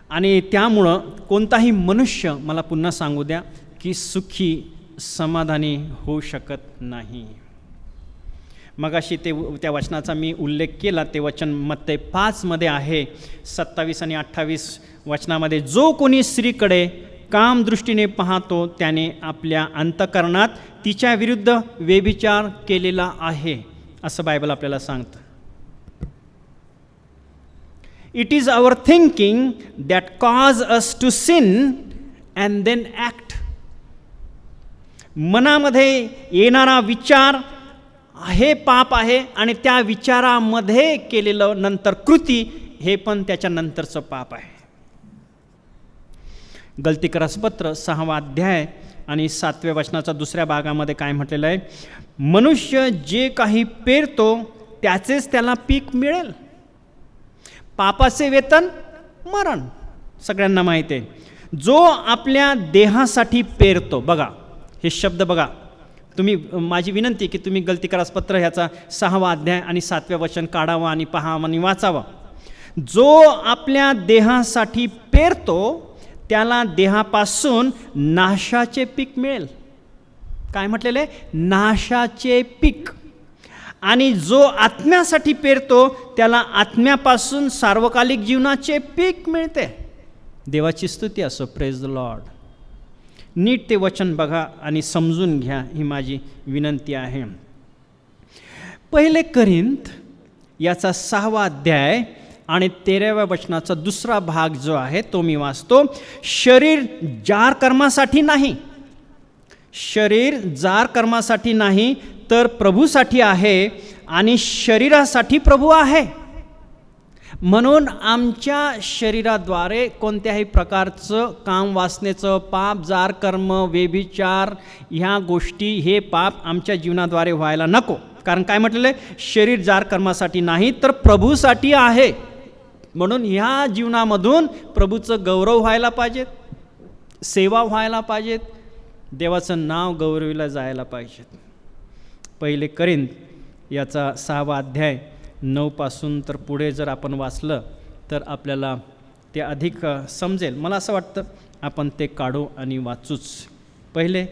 आणि त्यामुळं कोणताही मनुष्य, मला पुन्हा सांगू द्या, की सुखी समाधानी होऊ शकत नाही. मगाशी त्या वचनाचा मी उल्लेख केला, ते वचन मत्ते 5 आहे, 27 आणि 28 वचनामध्ये, जो कोणी स्त्रीकडे काम दृष्टीने पाहतो त्याने आपल्या अंतःकरणात तिच्या विरुद्ध व्यभिचार केलेला आहे, असं बायबल आपल्याला सांगतं. It is our thinking that cause us to sin and then act. मनामध्ये येणारा विचार हे पाप आहे आणि त्या विचारामध्ये केलेलं नंतर कृती हे पण त्याच्या नंतरचं पाप आहे. गलतीकरासपत्र 6 अध्याय आणि 7व्या वचनाचा दुसऱ्या भागामध्ये काय म्हटलेलं आहे, मनुष्य जे काही पेरतो त्याचेच त्याला पीक मिळेल. पापाचे वेतन मरण, सगळ्यांना माहिती आहे. जो आपल्या देहासाठी पेरतो, बघा हे शब्द बघा, तुम्ही, माझी विनंती की तुम्ही गलतीकरासपत्र ह्याचा 6वा अध्याय आणि 7व्या वचन काढावा आणि पाहावं आणि वाचावं. जो आपल्या देहासाठी पेरतो त्याला देहापासून नाशाचे पीक मिळेल. काय म्हटलेलं आहे, नाशाचे पीक. आणि जो आत्म्यासाठी पेरतो त्याला आत्म्यापासून सार्वकालिक जीवनाचे पीक मिळते. देवाची स्तुती असो, प्रेज द लॉर्ड. नीट ते वचन बघा आणि समजून घ्या, ही माझी विनंती आहे. 1 कोरिंथ याचा 6वा अध्याय आणि 13व्या वचनाचा दुसरा भाग जो आहे तो मी वाचतो. शरीर जार कर्मासाठी नाही, शरीर जार कर्मासाठी नाही तर प्रभूसाठी आहे आणि शरीरासाठी प्रभू आहे. म्हणून आमच्या शरीराद्वारे कोणत्याही प्रकारचं काम, वासनेचं पाप, जार कर्म, व्यभिचार ह्या गोष्टी, हे पाप आमच्या जीवनाद्वारे व्हायला नको. कारण काय म्हटलेलं आहे, शरीर जार कर्मासाठी नाही तर प्रभूसाठी आहे. म्हणून ह्या जीवनामधून प्रभूचं गौरव व्हायला पाहिजेत, सेवा व्हायला पाहिजेत, देवाचं नाव गौरविलं जायला पाहिजेत. 1 कोरिंथ याचा 6वा अध्याय 9 तर पुढे जर आपण वाचलं तर आपल्याला ते अधिक समजेल. मला असं वाटतं आपण ते काढू आणि वाचूच. 1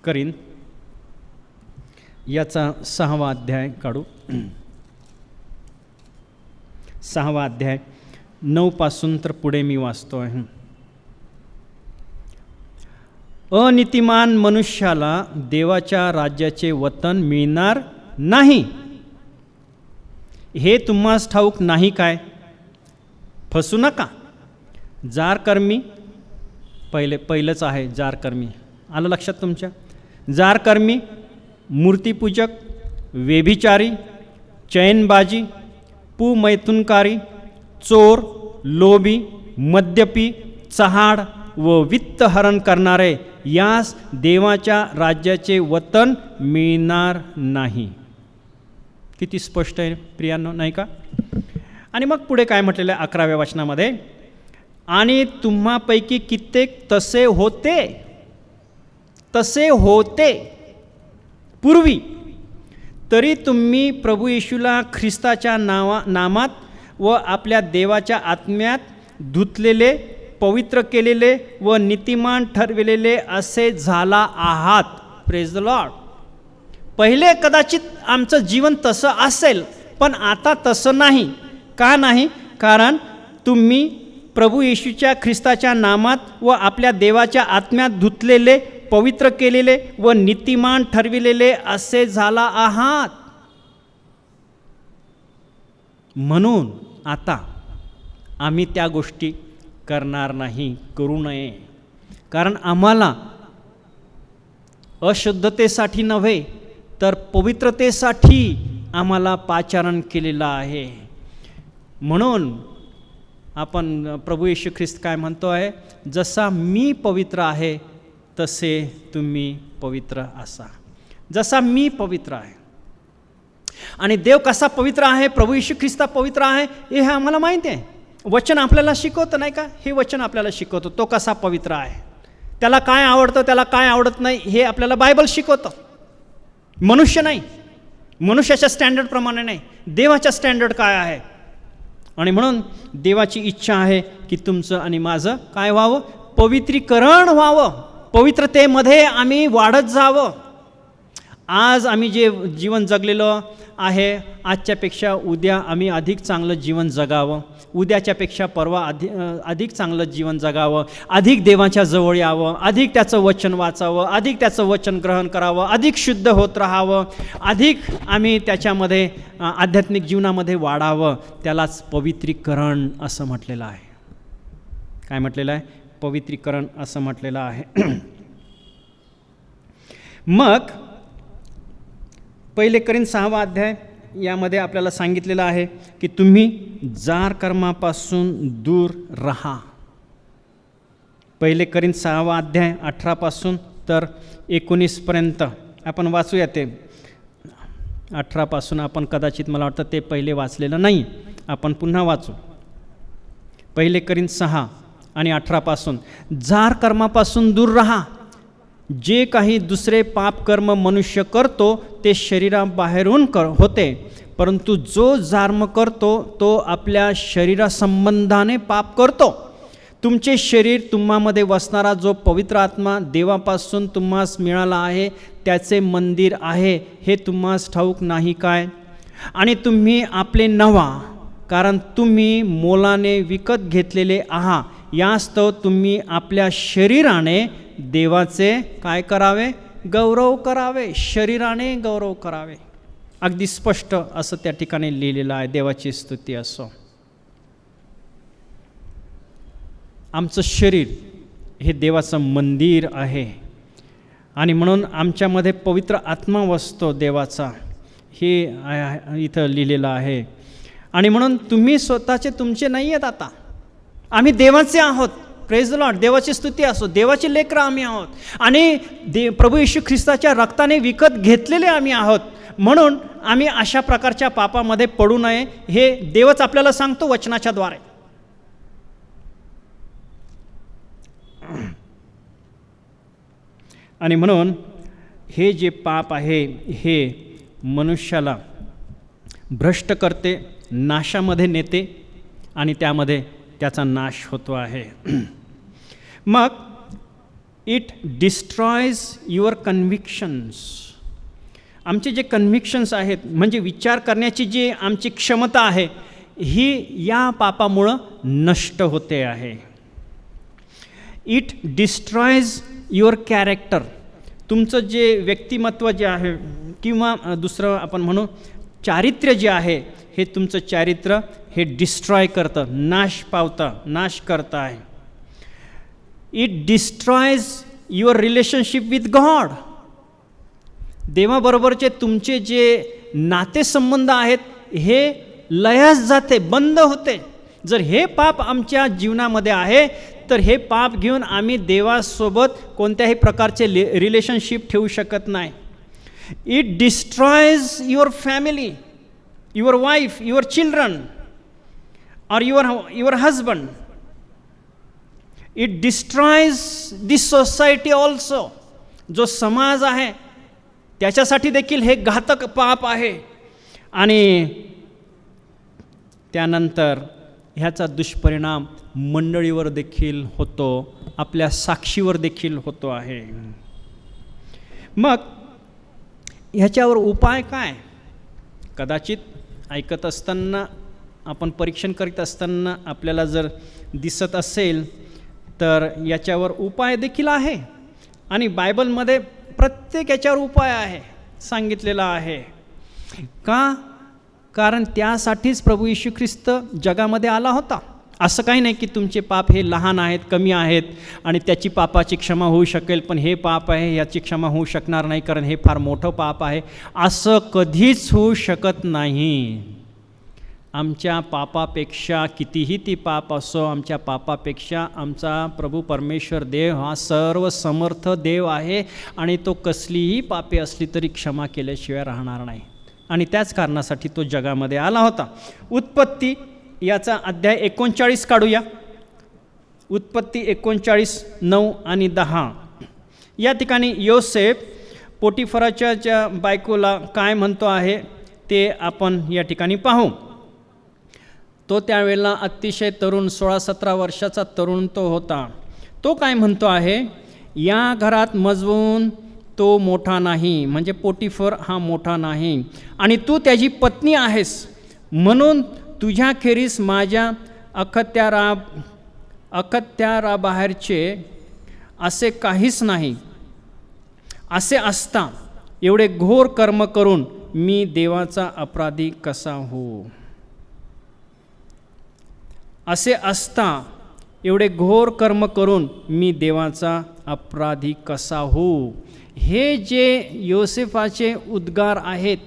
कोरिंथ याचा 6वा अध्याय काढू. 6वा अध्याय 9 तर पुढे मी वाचतो आहे. अनितिमान मनुष्याला देवाच्या राज्याचे वतन मिळणार नाही. हे तुम्हास ठाऊक नाही काय? फसू नका. जारकर्मी, पहिलंच आहे जारकर्मी, आलं लक्षात तुमच्या? जारकर्मी, मूर्तिपूजक, व्यभिचारी, चैनबाजी, पुमैथुनकारी, चोर, लोभी, मद्यपी, चहाड व वित्तहरण करणारे यास देवाच्या राज्याचे वतन मिळणार नाही. किती स्पष्ट आहे प्रियांनो, नाही का? आणि मग पुढे काय म्हटलेलं आहे 11व्या वचनामध्ये? आणि तुम्हापैकी कित्येक तसे होते पूर्वी, तरी तुम्ही प्रभू येशूला ख्रिस्ताच्या नामात व आपल्या देवाच्या आत्म्यात धुतलेले, पवित्र केलेले व नीतिमान ठरविलेले असे झाला आहात. Praise the Lord. पहिले कदाचित आमचं जीवन तसं असेल, पण आता तसं नाही. का नाही? कारण तुम्ही प्रभू येशूच्या ख्रिस्ताच्या नामात व आपल्या देवाच्या आत्म्यात धुतलेले, पवित्र केलेले व नीतिमान ठरविलेले असे झाला आहात. म्हणून आता आम्ही त्या गोष्टी करणार नाही, करू नये. कारण आम्हाला अशुद्धतेसाठी नव्हे तर पवित्रतेसाठी आम्हाला पाचारण केलेलं आहे. म्हणून आपण प्रभू येशू ख्रिस्त काय म्हणतो आहे? जसा मी पवित्र आहे तसे तुम्ही पवित्र असा. जसा मी पवित्र आहे. आणि देव कसा पवित्र आहे, प्रभू येशू ख्रिस्त पवित्र आहे, हे आम्हाला माहिती आहे. वचन आपल्याला शिकवतं, नाही का? हे वचन आपल्याला शिकवतं तो कसा पवित्र आहे. त्याला काय आवडतं, त्याला काय आवडत नाही, हे आपल्याला बायबल शिकवतं. मनुष्य नाही, मनुष्याच्या स्टँडर्डप्रमाणे नाही, देवाच्या स्टँडर्ड काय आहे. आणि म्हणून देवाची इच्छा आहे की तुमचं आणि माझं काय व्हावं? पवित्रीकरण व्हावं. पवित्रतेमध्ये आम्ही वाढत जावं. आज आम्ही जे जीवन जगलेलं आहे, आजच्यापेक्षा उद्या आम्ही अधिक चांगलं जीवन जगावं. उद्याच्यापेक्षा परवा अधिक चांगलं जीवन जगावं. अधिक देवाच्या जवळ यावं. अधिक त्याचं वचन वाचावं. अधिक त्याचं वचन ग्रहण करावं. अधिक शुद्ध होत राहावं. अधिक आम्ही त्याच्यामध्ये आध्यात्मिक जीवनामध्ये वाढावं. त्यालाच पवित्रीकरण असं म्हटलेलं आहे. काय म्हटलेलं आहे? पवित्रीकरण असं म्हटलेलं आहे. मग 1 कोरिन्थ 6वा अध्याय यामध्ये आपल्याला सांगितलेलं आहे की तुम्ही जार कर्मापासून दूर राहा. 1 कोरिन्थ 6वा अध्याय 18 पासून तर 19 पर्यंत आपण वाचूया. ते 18 पासून आपण कदाचित, मला वाटतं ते पहिले वाचलेलं नाही, आपण पुन्हा वाचू. 1 कोरिन्थ 6 आणि 18 पासून, जार कर्मापासून दूर राहा. जे काही दुसरे पापकर्म मनुष्य करतो ते शरीराबाहेरून होते, परंतु जो जार्म करतो तो आपल्या शरीरासंबंधाने पाप करतो. तुमचे शरीर, तुम्हामध्ये वसणारा जो पवित्र आत्मा देवापासून तुम्हास मिळाला आहे त्याचे मंदिर आहे, हे तुम्हास ठाऊक नाही काय? आणि तुम्ही आपले नव्हा, कारण तुम्ही मोलाने विकत घेतलेले आहात. यास्तव तुम्ही आपल्या शरीराने देवाचे काय करावे? गौरव करावे. शरीराने गौरव करावे. अगदी स्पष्ट असं त्या ठिकाणी लिहिलेलं आहे. देवाची स्तुती असो. आमचं शरीर हे देवाचं मंदिर आहे आणि म्हणून आमच्यामध्ये पवित्र आत्मा वसतो देवाचा, हे इथं लिहिलेलं आहे. आणि म्हणून तुम्ही स्वतःचे तुमचे नाही आहेत, आता आम्ही देवाचे आहोत. Praise the Lord. देवाची स्तुती असो. देवाचे लेकरं आम्ही आहोत आणि प्रभू येशू ख्रिस्ताच्या रक्ताने विकत घेतलेले आम्ही आहोत. म्हणून आम्ही अशा प्रकारच्या पापामध्ये पडू नये, हे देवच आपल्याला सांगतो वचनाच्या द्वारे. आणि म्हणून हे जे पाप आहे हे मनुष्याला भ्रष्ट करते, नाशामध्ये नेते आणि त्यामध्ये त्याचा नाश होतो आहे. मग इट डिस्ट्रॉयज युअर कन्व्हिक्शन्स. आमचे जे कन्व्हिक्शन्स आहेत, म्हणजे विचार करण्याची जी आमची क्षमता आहे, ही या पापामुळं नष्ट होते आहे. It destroys your character. तुमचं जे व्यक्तिमत्व जे आहे, किंवा दुसरं आपण म्हणू चारित्र्य जे आहे हे तुमचं चारित्र्य हे डिस्ट्रॉय करतं, नाश करतं आहे. It destroys your relationship with God. देवाबरोबरचे तुमचे जे नातेसंबंध आहेत हे लयास जाते, बंद होते. जर हे पाप आमच्या जीवनामध्ये आहे तर हे पाप घेऊन आम्ही देवासोबत कोणत्याही प्रकारचे रिलेशनशिप ठेवू शकत नाही. It destroys your family, your wife, your children or your husband. It destroys this society also. जो समाज आहे त्याच्यासाठी देखील हे घातक पाप आहे. आणि त्यानंतर ह्याचा दुष्परिणाम मंडळीवर देखील होतो, आपल्या साक्षीवर देखील होतो आहे. मग ह्याच्यावर उपाय काय? कदाचित ऐकत असताना, आपण परीक्षण करीत असताना आपल्याला जर दिसत असेल तर याच्यावर उपाय देखील आहे. आणि बायबलमध्ये प्रत्येक याच्यावर उपाय आहे, सांगितलेला आहे. का? कारण त्यासाठीच प्रभू येशू ख्रिस्त जगामध्ये आला होता. असं काही नाही की तुमचे पाप हे लहान आहेत, कमी आहेत आणि त्याची पापाची क्षमा होऊ शकेल, पण हे पाप आहे याची क्षमा होऊ शकणार नाही कारण हे फार मोठं पाप आहे. असं कधीच होऊ शकत नाही. आमच्या पापापेक्षा, कितीही ती पाप असो, आमच्या पापापेक्षा आमचा प्रभू परमेश्वर देव हा सर्व समर्थ देव आहे आणि तो कसलीही पापे असली तरी क्षमा केल्याशिवाय राहणार नाही. आणि त्याच कारणासाठी तो जगामध्ये आला होता. उत्पत्ती याचा अध्याय 39 काढूया. उत्पत्ती 39:9 आणि 10. या ठिकाणी योसेफ पोटिफराच्या ज्या बायकोला काय म्हणतो आहे ते आपण या ठिकाणी पाहू. तो त्यावेळेला अतिशय तरुण, 16-17 वर्षाचा तरुण तो होता. तो काय म्हणतो आहे, या घरात मजवून तो मोठा नाही, म्हणजे पोटिफर हा मोठा नाही, आणि तू त्याची पत्नी आहेस, म्हणून तुझ्याखेरीस माझ्या अखत्याराबाहेरचे असे काहीच नाही. असे असता एवढे घोर कर्म करून मी देवाचा अपराधी कसा हो. असे असता एवढे घोर कर्म करून मी देवाचा अपराधी कसा हो. हे जे योसेफाचे उद्गार आहेत,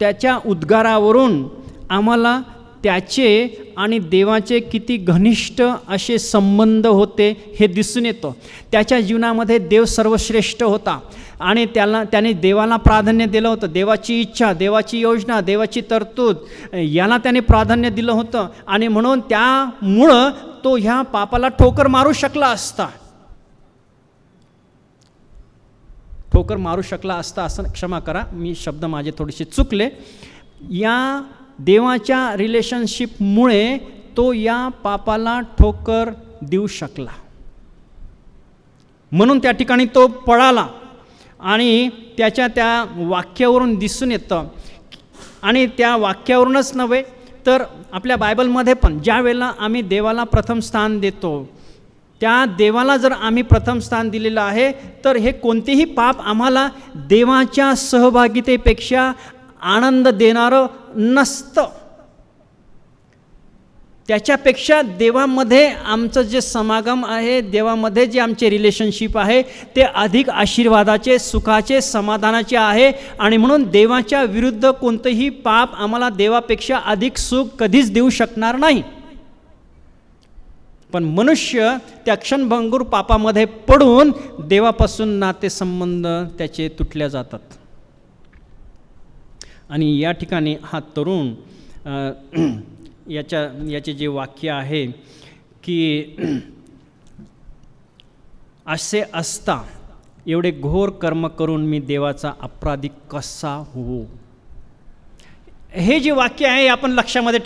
त्याच्या उद्गारावरून आम्हाला त्याचे आणि देवाचे किती घनिष्ठ असे संबंध होते हे दिसून येतो. त्याच्या जीवनामध्ये देव सर्वश्रेष्ठ होता आणि त्याने देवाला प्राधान्य दिलं होतं. देवाची इच्छा, देवाची योजना, देवाची तरतूद याला त्याने प्राधान्य दिलं होतं. आणि म्हणून त्यामुळं तो ह्या पापाला ठोकर मारू शकला असता. असं क्षमा करा, मी शब्द माझे थोडेसे चुकले. या देवाच्या रिलेशनशिपमुळे तो या पापाला ठोकर देऊ शकला, म्हणून त्या ठिकाणी तो पळाला. आणि त्याच्या त्या वाक्यावरून दिसून येतं. आणि त्या वाक्यावरूनच नव्हे तर आपल्या बायबलमध्ये पण ज्या वेळेला आम्ही देवाला प्रथम स्थान देतो, त्या देवाला जर आम्ही प्रथम स्थान दिलेलं आहे तर हे कोणतेही पाप आम्हाला देवाच्या सहभागितेपेक्षा आनंद देणारं नसतं. त्याच्यापेक्षा देवामध्ये आमचं जे समागम आहे, देवामध्ये जे आमचे रिलेशनशिप आहे ते अधिक आशीर्वादाचे, सुखाचे, समाधानाचे आहे. आणि म्हणून देवाच्या विरुद्ध कोणतंही पाप आम्हाला देवापेक्षा अधिक सुख कधीच देऊ शकणार नाही. पण मनुष्य त्या क्षणभंगूर पापामध्ये पडून देवापासून नातेसंबंध त्याचे तुटल्या जातात. आणि या ठिकाणी हा तरुण याचे जे वाक्य आहे की असे असता एवढे घोर कर्म करून मी देवाचा अपराधी कसा हो. हे जे वाक्य आहे आपण लक्षामध्ये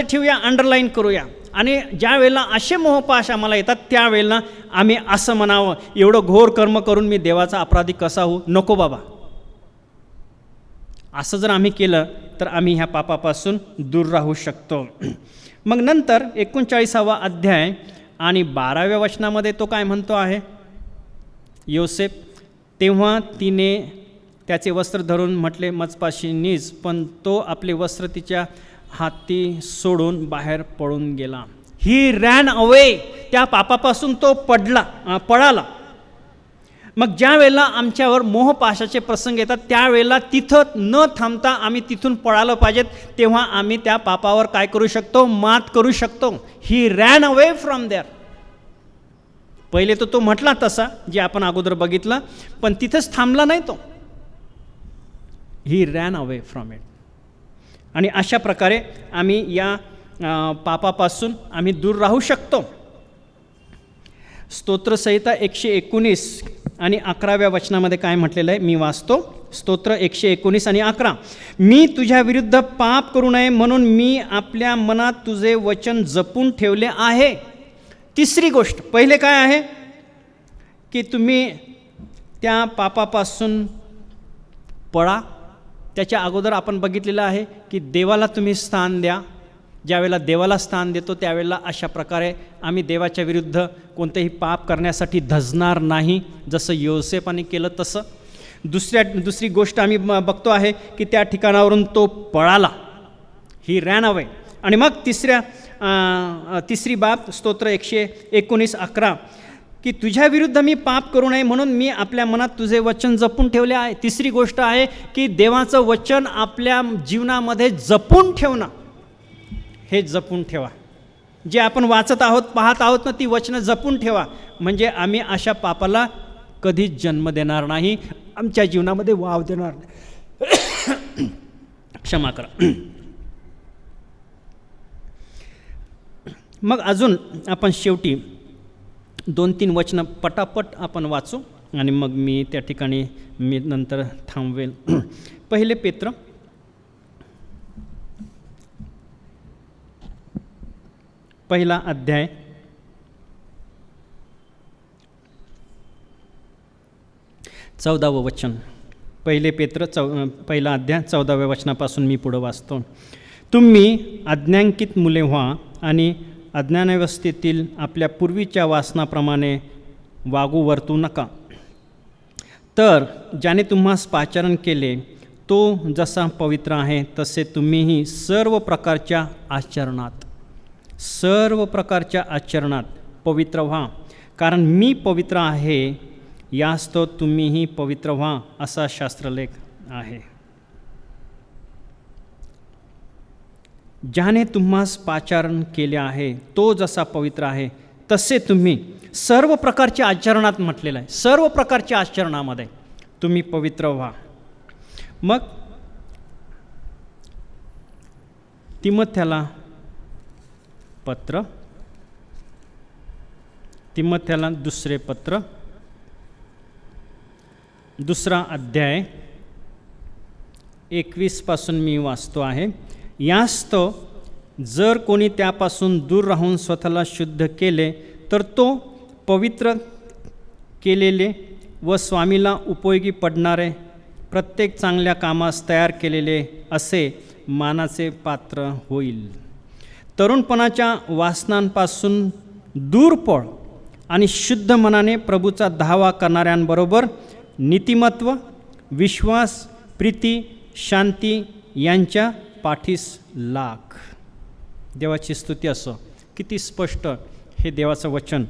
ठेवूया, अंडरलाईन करूया. आणि ज्या वेळेला असे मोहपाश आम्हाला येतात त्यावेळेला आम्ही असं म्हणावं, एवढं घोर कर्म करून मी देवाचा अपराधी कसा हो. नको बाबा, असं जर आम्ही केलं तर आम्ही ह्या पापापासून दूर राहू शकतो. मग नंतर 39वा अध्याय आणि 12व्या वचनामध्ये तो काय म्हणतो आहे, योसेफ, तेव्हा तिने त्याचे वस्त्र धरून म्हटले, मजपाशी नीज. पण तो आपले वस्त्र तिच्या हाती सोडून बाहेर पळून गेला. ही रॅन अवे. त्या पापापासून तो पळाला. मग ज्या वेळेला आमच्यावर मोहपाशाचे प्रसंग येतात त्यावेळेला तिथं न थांबता आम्ही तिथून पळालं पाहिजेत. तेव्हा आम्ही त्या पापावर काय करू शकतो? मात करू शकतो. ही रॅन अवे फ्रॉम देअर. पहिले तो म्हटला तसा, जे आपण अगोदर बघितलं, पण तिथंच थांबला नाही तो. ही रॅन अवे फ्रॉम इट. आणि अशा प्रकारे आम्ही या पापापासून आम्ही दूर राहू शकतो. स्तोत्रसंहिता 119 आणि 11व्या वचनामध्ये काय म्हटलेलं आहे? मी वाचतो. स्तोत्र 119 आणि 11. मी तुझ्या विरुद्ध पाप करू नये म्हणून मी आपल्या मनात तुझे वचन जपून ठेवले आहे. तिसरी गोष्ट, पहिले काय आहे की तुम्ही त्या पापापासून पळा. त्याच्या अगोदर आपण बघितलेलं आहे की देवाला तुम्ही स्थान द्या. ज्यावेळेला देवाला स्थान देतो त्यावेळेला अशा प्रकारे आम्ही देवाच्या विरुद्ध कोणतेही पाप करण्यासाठी धजणार नाही, जसं योसेफाने केलं तसं. दुसरी गोष्ट आम्ही बघतो आहे की त्या ठिकाणावरून तो पळाला. ही रॅन अवे. आणि मग तिसरी बाब, स्तोत्र 119, 11, की तुझ्या विरुद्ध मी पाप करू नये म्हणून मी आपल्या मनात तुझे वचन जपून ठेवले आहे. तिसरी गोष्ट आहे की देवाचं वचन आपल्या जीवनामध्ये जपून ठेवणं. हे जपून ठेवा. जे आपण वाचत आहोत, पाहत आहोत ना, ती वचनं जपून ठेवा. म्हणजे आम्ही अशा पापाला कधीच जन्म देणार नाही, आमच्या जीवनामध्ये वाव देणार नाही. क्षमा करा. मग अजून आपण शेवटी 2-3 वचनं पटापट आपण वाचू आणि मग मी त्या ठिकाणी नंतर थांबवेल. पहिले पेत्र 1 अध्याय 14वं वचन. पहिले पेत्र 1 अध्याय 14व्या वचनापासून मी पुढं वाचतो. तुम्ही आज्ञांकित मुले व्हा आणि अज्ञानावस्थेतील आपल्या पूर्वीच्या वासनाप्रमाणे वागू वर्तू नका. तर ज्याने तुम्हास पाचारण केले तो जसा पवित्र आहे तसे तुम्हीही सर्व प्रकारच्या आचरणात पवित्र व्हा. कारण मी पवित्र आहे, यास्तव तुम्हीही पवित्र व्हा, असा शास्त्रलेख आहे. ज्याने तुम्हास पाचारण केले आहे तो जसा पवित्र आहे तसे तुम्ही सर्व प्रकारच्या आचरणात म्हटलेलं आहे. सर्व प्रकारच्या आचरणामध्ये तुम्ही पवित्र व्हा. मग तिमोथेला दुसरे पत्र 2 अध्याय 21 पासून मी वाचतो आहे. यास्तव जर कोणी त्यापासून दूर राहून स्वतःला शुद्ध केले तर तो पवित्र केलेले व स्वामीला उपयोगी पडणारे प्रत्येक चांगल्या कामास तयार केलेले असे मानाचे पात्र होईल. तरुणपणाच्या वासनांपासून दूर पळ आणि शुद्ध मनाने प्रभूचा धावा करणाऱ्यांबरोबर नीतिमत्व, विश्वास, प्रीती, शांती यांच्या पाठीस लाग. देवाची स्तुती असो. किती स्पष्ट हे देवाचं वचन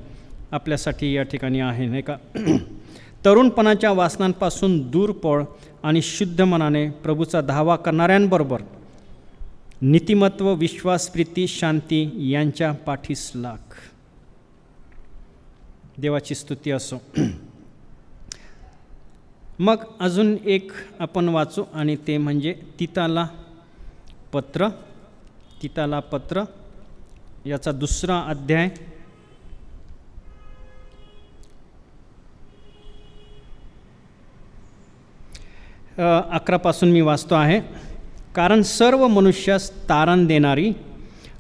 आपल्यासाठी या ठिकाणी आहे, नाही का? तरुणपणाच्या वासनांपासून दूर पळ आणि शुद्ध मनाने प्रभूचा धावा करणाऱ्यांबरोबर नीतिमत्व, विश्वास, प्रीती, शांती यांच्या पाठीस लाग. देवाची स्तुती असो. मग अजून एक आपण वाचू आणि ते म्हणजे तीताला पत्र याचा 2 अध्याय 11 पासून मी वाचतो आहे. कारण सर्व मनुष्यास तारण देणारी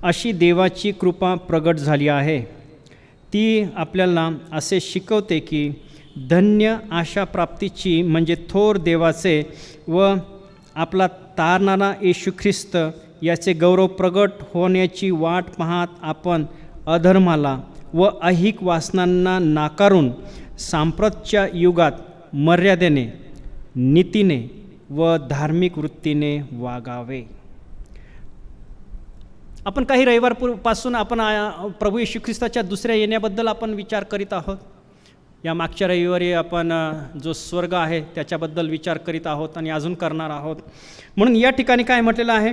अशी देवाची कृपा प्रगट झाली आहे. ती आपल्याला असे शिकवते की धन्य आशा प्राप्तीची म्हणजे थोर देवाचे व आपला तारणारा येशू ख्रिस्त याचे गौरव प्रगट होण्याची वाट पाहत आपण अधर्माला व ऐहिक वासनांना नाकारून सांप्रतच्या युगात मर्यादेने नीतीने व धार्मिक वृत्तीने वागावे. आपण काही रविवारपासून आपण प्रभू येशू ख्रिस्ताच्या दुसऱ्या येण्याबद्दल आपण विचार करीत आहोत. या मागच्या रविवारी आपण जो स्वर्ग आहे त्याच्याबद्दल विचार करीत आहोत आणि अजून करणार आहोत. म्हणून या ठिकाणी काय म्हटलेलं आहे,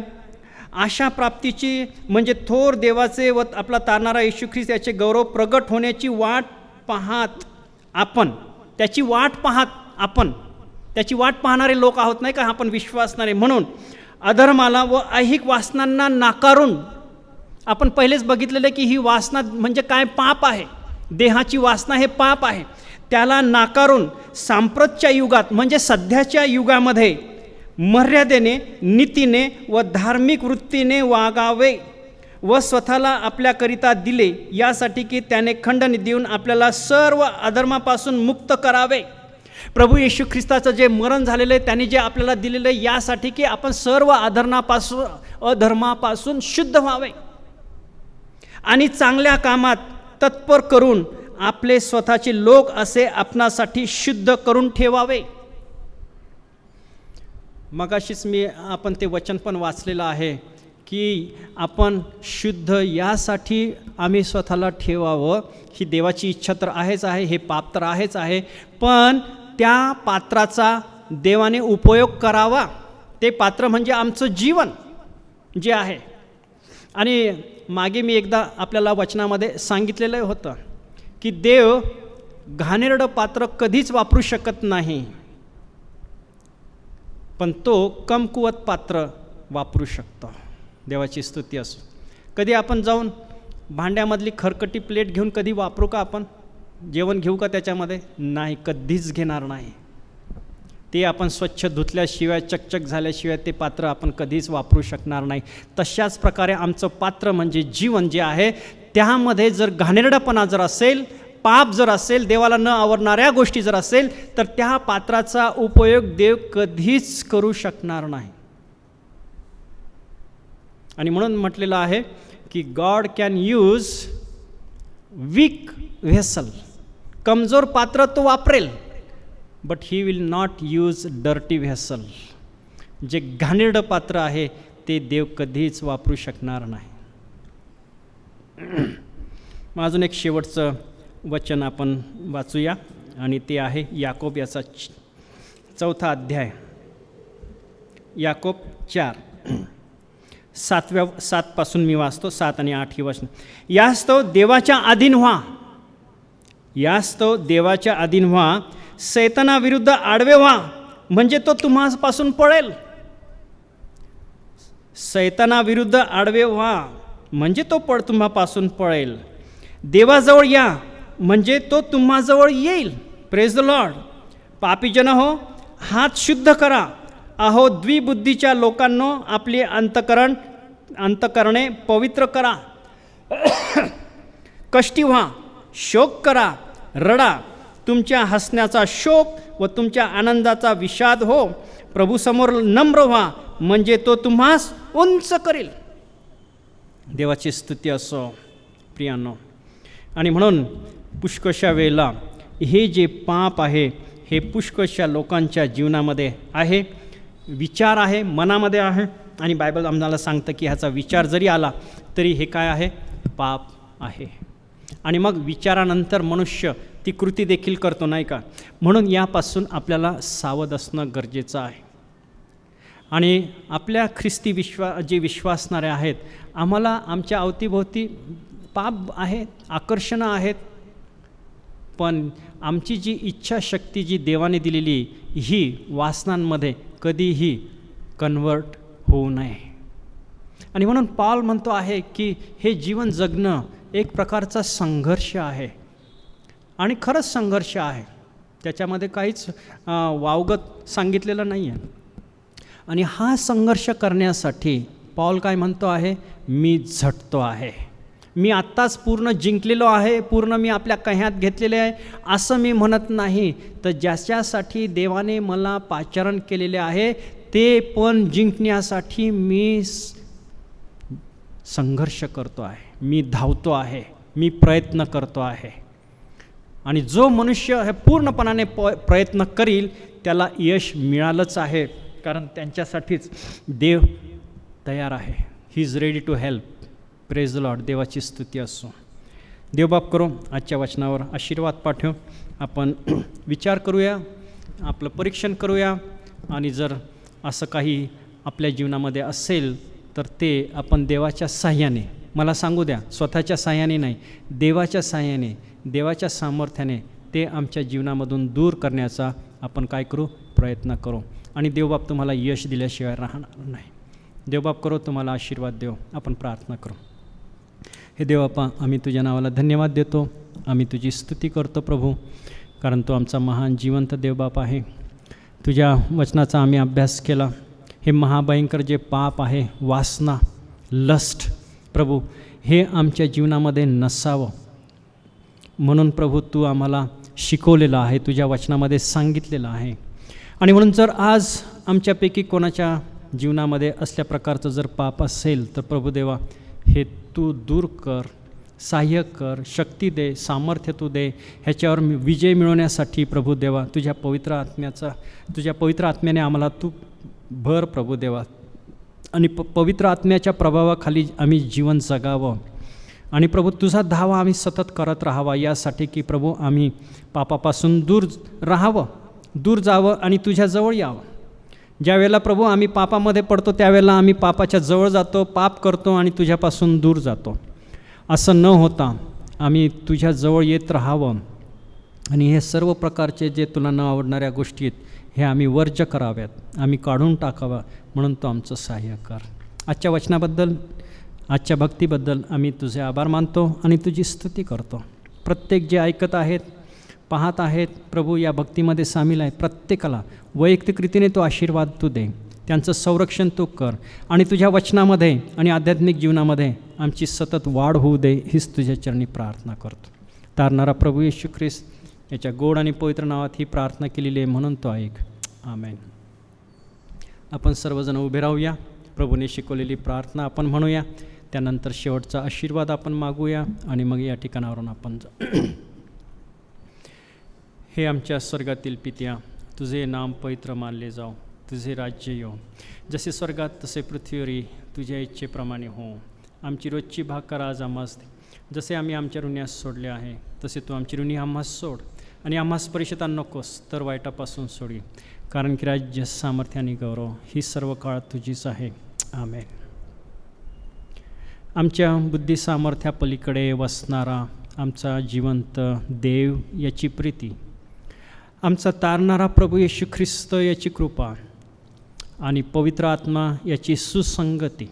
आशा प्राप्तीची म्हणजे थोर देवाचे व आपला तारणारा येशू ख्रिस्त याचे गौरव प्रगट होण्याची वाट पाहत आपण, त्याची वाट पाहणारे लोक आहोत नाही का आपण विश्वासणारे. म्हणून अधर्माला व ऐहिक वासनांना नाकारून, आपण पहिलेच बघितलेलं की ही वासना म्हणजे काय, पाप आहे. देहाची वासना हे पाप आहे. त्याला नाकारून सांप्रतच्या युगात म्हणजे सध्याच्या युगामध्ये मर्यादेने, नीतीने व धार्मिक वृत्तीने वागावे व स्वतःला आपल्याकरिता दिले, यासाठी की त्याने खंडनी देऊन आपल्याला सर्व अधर्मापासून मुक्त करावे. प्रभू येशू ख्रिस्ताचं जे मरण झालेलं आहे त्याने जे आपल्याला दिलेलं आहे यासाठी की आपण सर्व अधर्मापासून शुद्ध व्हावे आणि चांगल्या कामात तत्पर करून आपले स्वतःचे लोक असे आपणासाठी शुद्ध करून ठेवावे. मगाशीच आपण ते वचन पण वाचलेलं आहे की आपण शुद्ध यासाठी आम्ही स्वतःला ठेवावं. ही देवाची इच्छा तर आहेच आहे, हे पाप तर आहेच आहे, पण त्या पात्राचा देवाने उपयोग करावा. ते पात्र म्हणजे आमचं जीवन जे आहे. आणि मागे मी एकदा आपल्याला वचनामध्ये सांगितलेलं होतं की देव घाणेरडं पात्र कधीच वापरू शकत नाही, पण तो कमकुवत पात्र वापरू शकतो. देवाची स्तुती असो. कधी आपण जाऊन भांड्यामधली खरकटी प्लेट घेऊन कधी वापरू का आपण? जेवण घेऊ का त्याच्यामध्ये? नाही, कधीच घेणार नाही. ते आपण स्वच्छ धुतल्याशिवाय, चकचक झाल्याशिवाय ते पात्र आपण कधीच वापरू शकणार नाही. तशाच प्रकारे आमचं पात्र म्हणजे जीवन जे आहे त्यामध्ये जर घाणेरडापणा जर असेल, पाप जर असेल, देवाला न आवडणाऱ्या गोष्टी जर असेल, तर त्या पात्राचा उपयोग देव कधीच करू शकणार नाही. आणि म्हणून म्हटलेलं आहे की God can use weak vessel. कमजोर पात्र तो वापरेल, but he will not use dirty vessel. जे घाणेरडं पात्र आहे ते देव कधीच वापरू शकणार नाही. मग अजून एक शेवटचं वचन आपण वाचूया आणि ते आहे याकोब याचा 4 अध्याय. याकोब 4:7 मी वाचतो. 7 आणि 8 ही वचन. यास्तव देवाच्या अधीन व्हा, सैतानाविरुद्ध आडवे व्हा, म्हणजे तो तुम्हापासून पळेल. सैतानाविरुद्ध आडवे व्हा म्हणजे तो तुम्हापासून पळेल. देवाजवळ या म्हणजे तो तुम्हाजवळ येईल. Praise the Lord. पापीजन हो, हात शुद्ध करा. अहो द्विबुद्धीच्या लोकांनो, आपली अंतकरणे पवित्र करा. कष्टी व्हा, शोक करा, रडा. तुमच्या हसण्याचा शोक व तुमच्या आनंदाचा विषाद हो. प्रभूसमोर नम्र व्हा म्हणजे तो तुम्हास उंच करेल. देवाची स्तुती असो प्रियांनो. आणि म्हणून पुष्कळशा वेळेला हे जे पाप आहे हे पुष्कळशा लोकांच्या जीवनामध्ये आहे, विचार आहे, मनामध्ये आहे. आणि बायबल आम्हाला सांगतं की ह्याचा विचार जरी आला तरी हे काय आहे? पाप आहे. आणि मग विचारानंतर मनुष्य ती कृती देखील करतो नाही का? म्हणून यापासून आपल्याला सावध असणं गरजेचं आहे. आणि आपल्या ख्रिस्ती जे विश्वासणारे आहेत, आम्हाला आमच्या अवतीभोवती पाप आहेत, आकर्षणं आहेत, पण आमची जी इच्छाशक्ती जी देवाने दिलेली ही वासनांमध्ये कधीही कन्वर्ट होऊ नये. आणि म्हणून पॉल म्हणतो आहे की हे जीवन जगणं एक प्रकारचा संघर्ष आहे. आणि खरंच संघर्ष आहे, त्याच्यामध्ये काहीच वावगत सांगितलेलं नाही आहे. आणि हा संघर्ष करण्यासाठी पॉल काय म्हणतो आहे? मी झटतो आहे. मी आत्ताच पूर्ण जिंकलेलो आहे, पूर्ण मी आपल्या कह्यात घेतलेले आहे असं मी म्हणत नाही. तर ज्याच्यासाठी देवाने मला पाचारण केलेले आहे ते पण जिंकण्यासाठी मी संघर्ष करतो आहे, मी धावतो आहे, मी प्रयत्न करतो आहे. आणि जो मनुष्य हे पूर्णपणाने प्रयत्न करील त्याला यश मिळालंच आहे, कारण त्यांच्यासाठीच देव तयार आहे. He is ready to help. Praise the Lord. देवाची स्तुती असो. देवबाप करो आजच्या वचनावर आशीर्वाद पाठव. आपण विचार करूया, आपलं परीक्षण करूया, आणि जर असं काही आपल्या जीवनामध्ये असेल तर ते आपण देवाच्या साह्याने, मला सांगू द्या, स्वतःच्या साह्याने नाही, देवाच्या साह्याने, देवाच्या सामर्थ्याने ते आमच्या जीवनामधून दूर करण्याचा आपण काय करू, प्रयत्न करू. आणि देवबाप तुम्हाला यश दिल्याशिवाय राहणार नाही. देवबाप करो तुम्हाला आशीर्वाद देव. आपण प्रार्थना करू. हे देवबापा, आम्ही तुझ्या नावाला धन्यवाद देतो, आम्ही तुझी स्तुती करतो प्रभू, कारण तो आमचा महान जिवंत देवबाप आहे. तुझ्या वचनाचा आम्ही अभ्यास केला. हे महाभयंकर जे पाप आहे, वासना, लस्ट प्रभू, हे आमच्या जीवनामध्ये नसावं म्हणून प्रभू तू आम्हाला शिकवलेलं आहे, तुझ्या वचनामध्ये सांगितलेलं आहे. आणि म्हणून जर आज आमच्यापैकी कोणाच्या जीवनामध्ये असल्या प्रकारचं जर पाप असेल तर प्रभू देवा, हे तू दूर कर, सहाय्य कर, शक्ती दे, सामर्थ्य तू दे. ह्याच्यावर विजय मिळवण्यासाठी प्रभू देवा तुझ्या पवित्र आत्म्याने आम्हाला तू भर प्रभू देवा, आणि पवित्र आत्म्याच्या प्रभावाखाली आम्ही जीवन जगावं. आणि प्रभू तुझा धावा आम्ही सतत करत राहावा, यासाठी की प्रभू आम्ही पापापासून दूर राहावं, दूर जावं आणि तुझ्याजवळ यावं. ज्यावेळेला प्रभू आम्ही पापामध्ये पडतो त्यावेळेला आम्ही पापाच्या जवळ जातो, पाप करतो आणि तुझ्यापासून दूर जातो. असं न होता आम्ही तुझ्याजवळ येत राहावं, आणि हे सर्व प्रकारचे जे तुला न आवडणाऱ्या गोष्टी आहेत हे आम्ही वर्ज्य कराव्यात, आम्ही काढून टाकावा. म्हणून तो आमचं सहाय्य कर. आजच्या वचनाबद्दल, आजच्या भक्तीबद्दल आम्ही तुझे आभार मानतो आणि तुझी स्तुती करतो. प्रत्येक जे ऐकत आहेत, पाहत आहेत प्रभू, या भक्तीमध्ये सामील आहेत, प्रत्येकाला वैयक्तिक रीतीने तो आशीर्वाद तू दे, त्यांचं संरक्षण तू कर, आणि तुझ्या वचनामध्ये आणि आध्यात्मिक जीवनामध्ये आमची सतत वाढ होऊ दे, हीच तुझ्या चरणी प्रार्थना करतो. तारणारा प्रभू येशू ख्रिस्त याच्या गोड आणि पवित्र नावात ही प्रार्थना केलेली आहे, म्हणून तो ऐक. आमेन. आपण सर्वजण उभे राहूया. प्रभूने शिकवलेली प्रार्थना आपण म्हणूया, त्यानंतर शेवटचा आशीर्वाद आपण मागूया, आणि मग या ठिकाणावरून आपण हे आमच्या स्वर्गातील पित्या, तुझे नाम पवित्र मानले जाओ, तुझे राज्य येऊ, जसे स्वर्गात तसे पृथ्वीवरही तुझ्या इच्छेप्रमाणे हो. आमची रोजची भाकर आज आम्हास दे, जसे आम्ही आमच्या ऋण्यास सोडले आहे तसे तू आमची ऋणी आम्हास सोड, आणि आम्हास परीक्षेत नकोस तर वाईटापासून सोडी, कारण की राज्य, सामर्थ्य आणि गौरव ही सर्व काळ तुझीच आहे. आमेन. आमच्या बुद्धी सामर्थ्यापलीकडे वसणारा आमचा जिवंत देव याची प्रीती, आमचा तारणारा प्रभू येशू ख्रिस्त याची कृपा, आणि पवित्र आत्मा याची सुसंगती,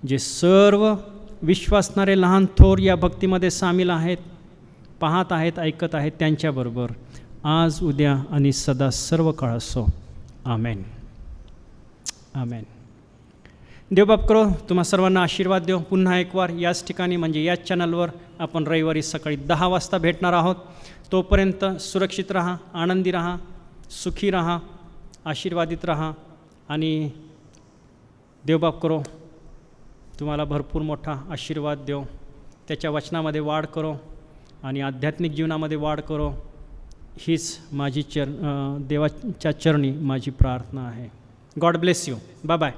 जे सर्व विश्वासणारे लहान थोर या भक्तीमध्ये सामील आहेत, पाहत आहेत, ऐकत आहेत, त्यांच्याबरोबर आज, उद्या आणि सदा सर्व काळ असो. आमेन. आमेन. देवबाप करो तुम्हा सर्वांना आशीर्वाद देव. पुन्हा एक वार याच ठिकाणी म्हणजे याच चॅनलवर आपण रविवारी सकाळी 10 वाजता भेटणार आहोत. तोपर्यंत सुरक्षित राहा, आनंदी राहा, सुखी राहा, आशीर्वादित राहा, आणि देवबाप करो तुम्हाला भरपूर मोठा आशीर्वाद देव, त्याच्या वचनामध्ये वाढ करो आणि आध्यात्मिक जीवनामध्ये वाढ करो, हीच माझी देवाच्या चरणी माझी प्रार्थना आहे. God bless you. Bye bye.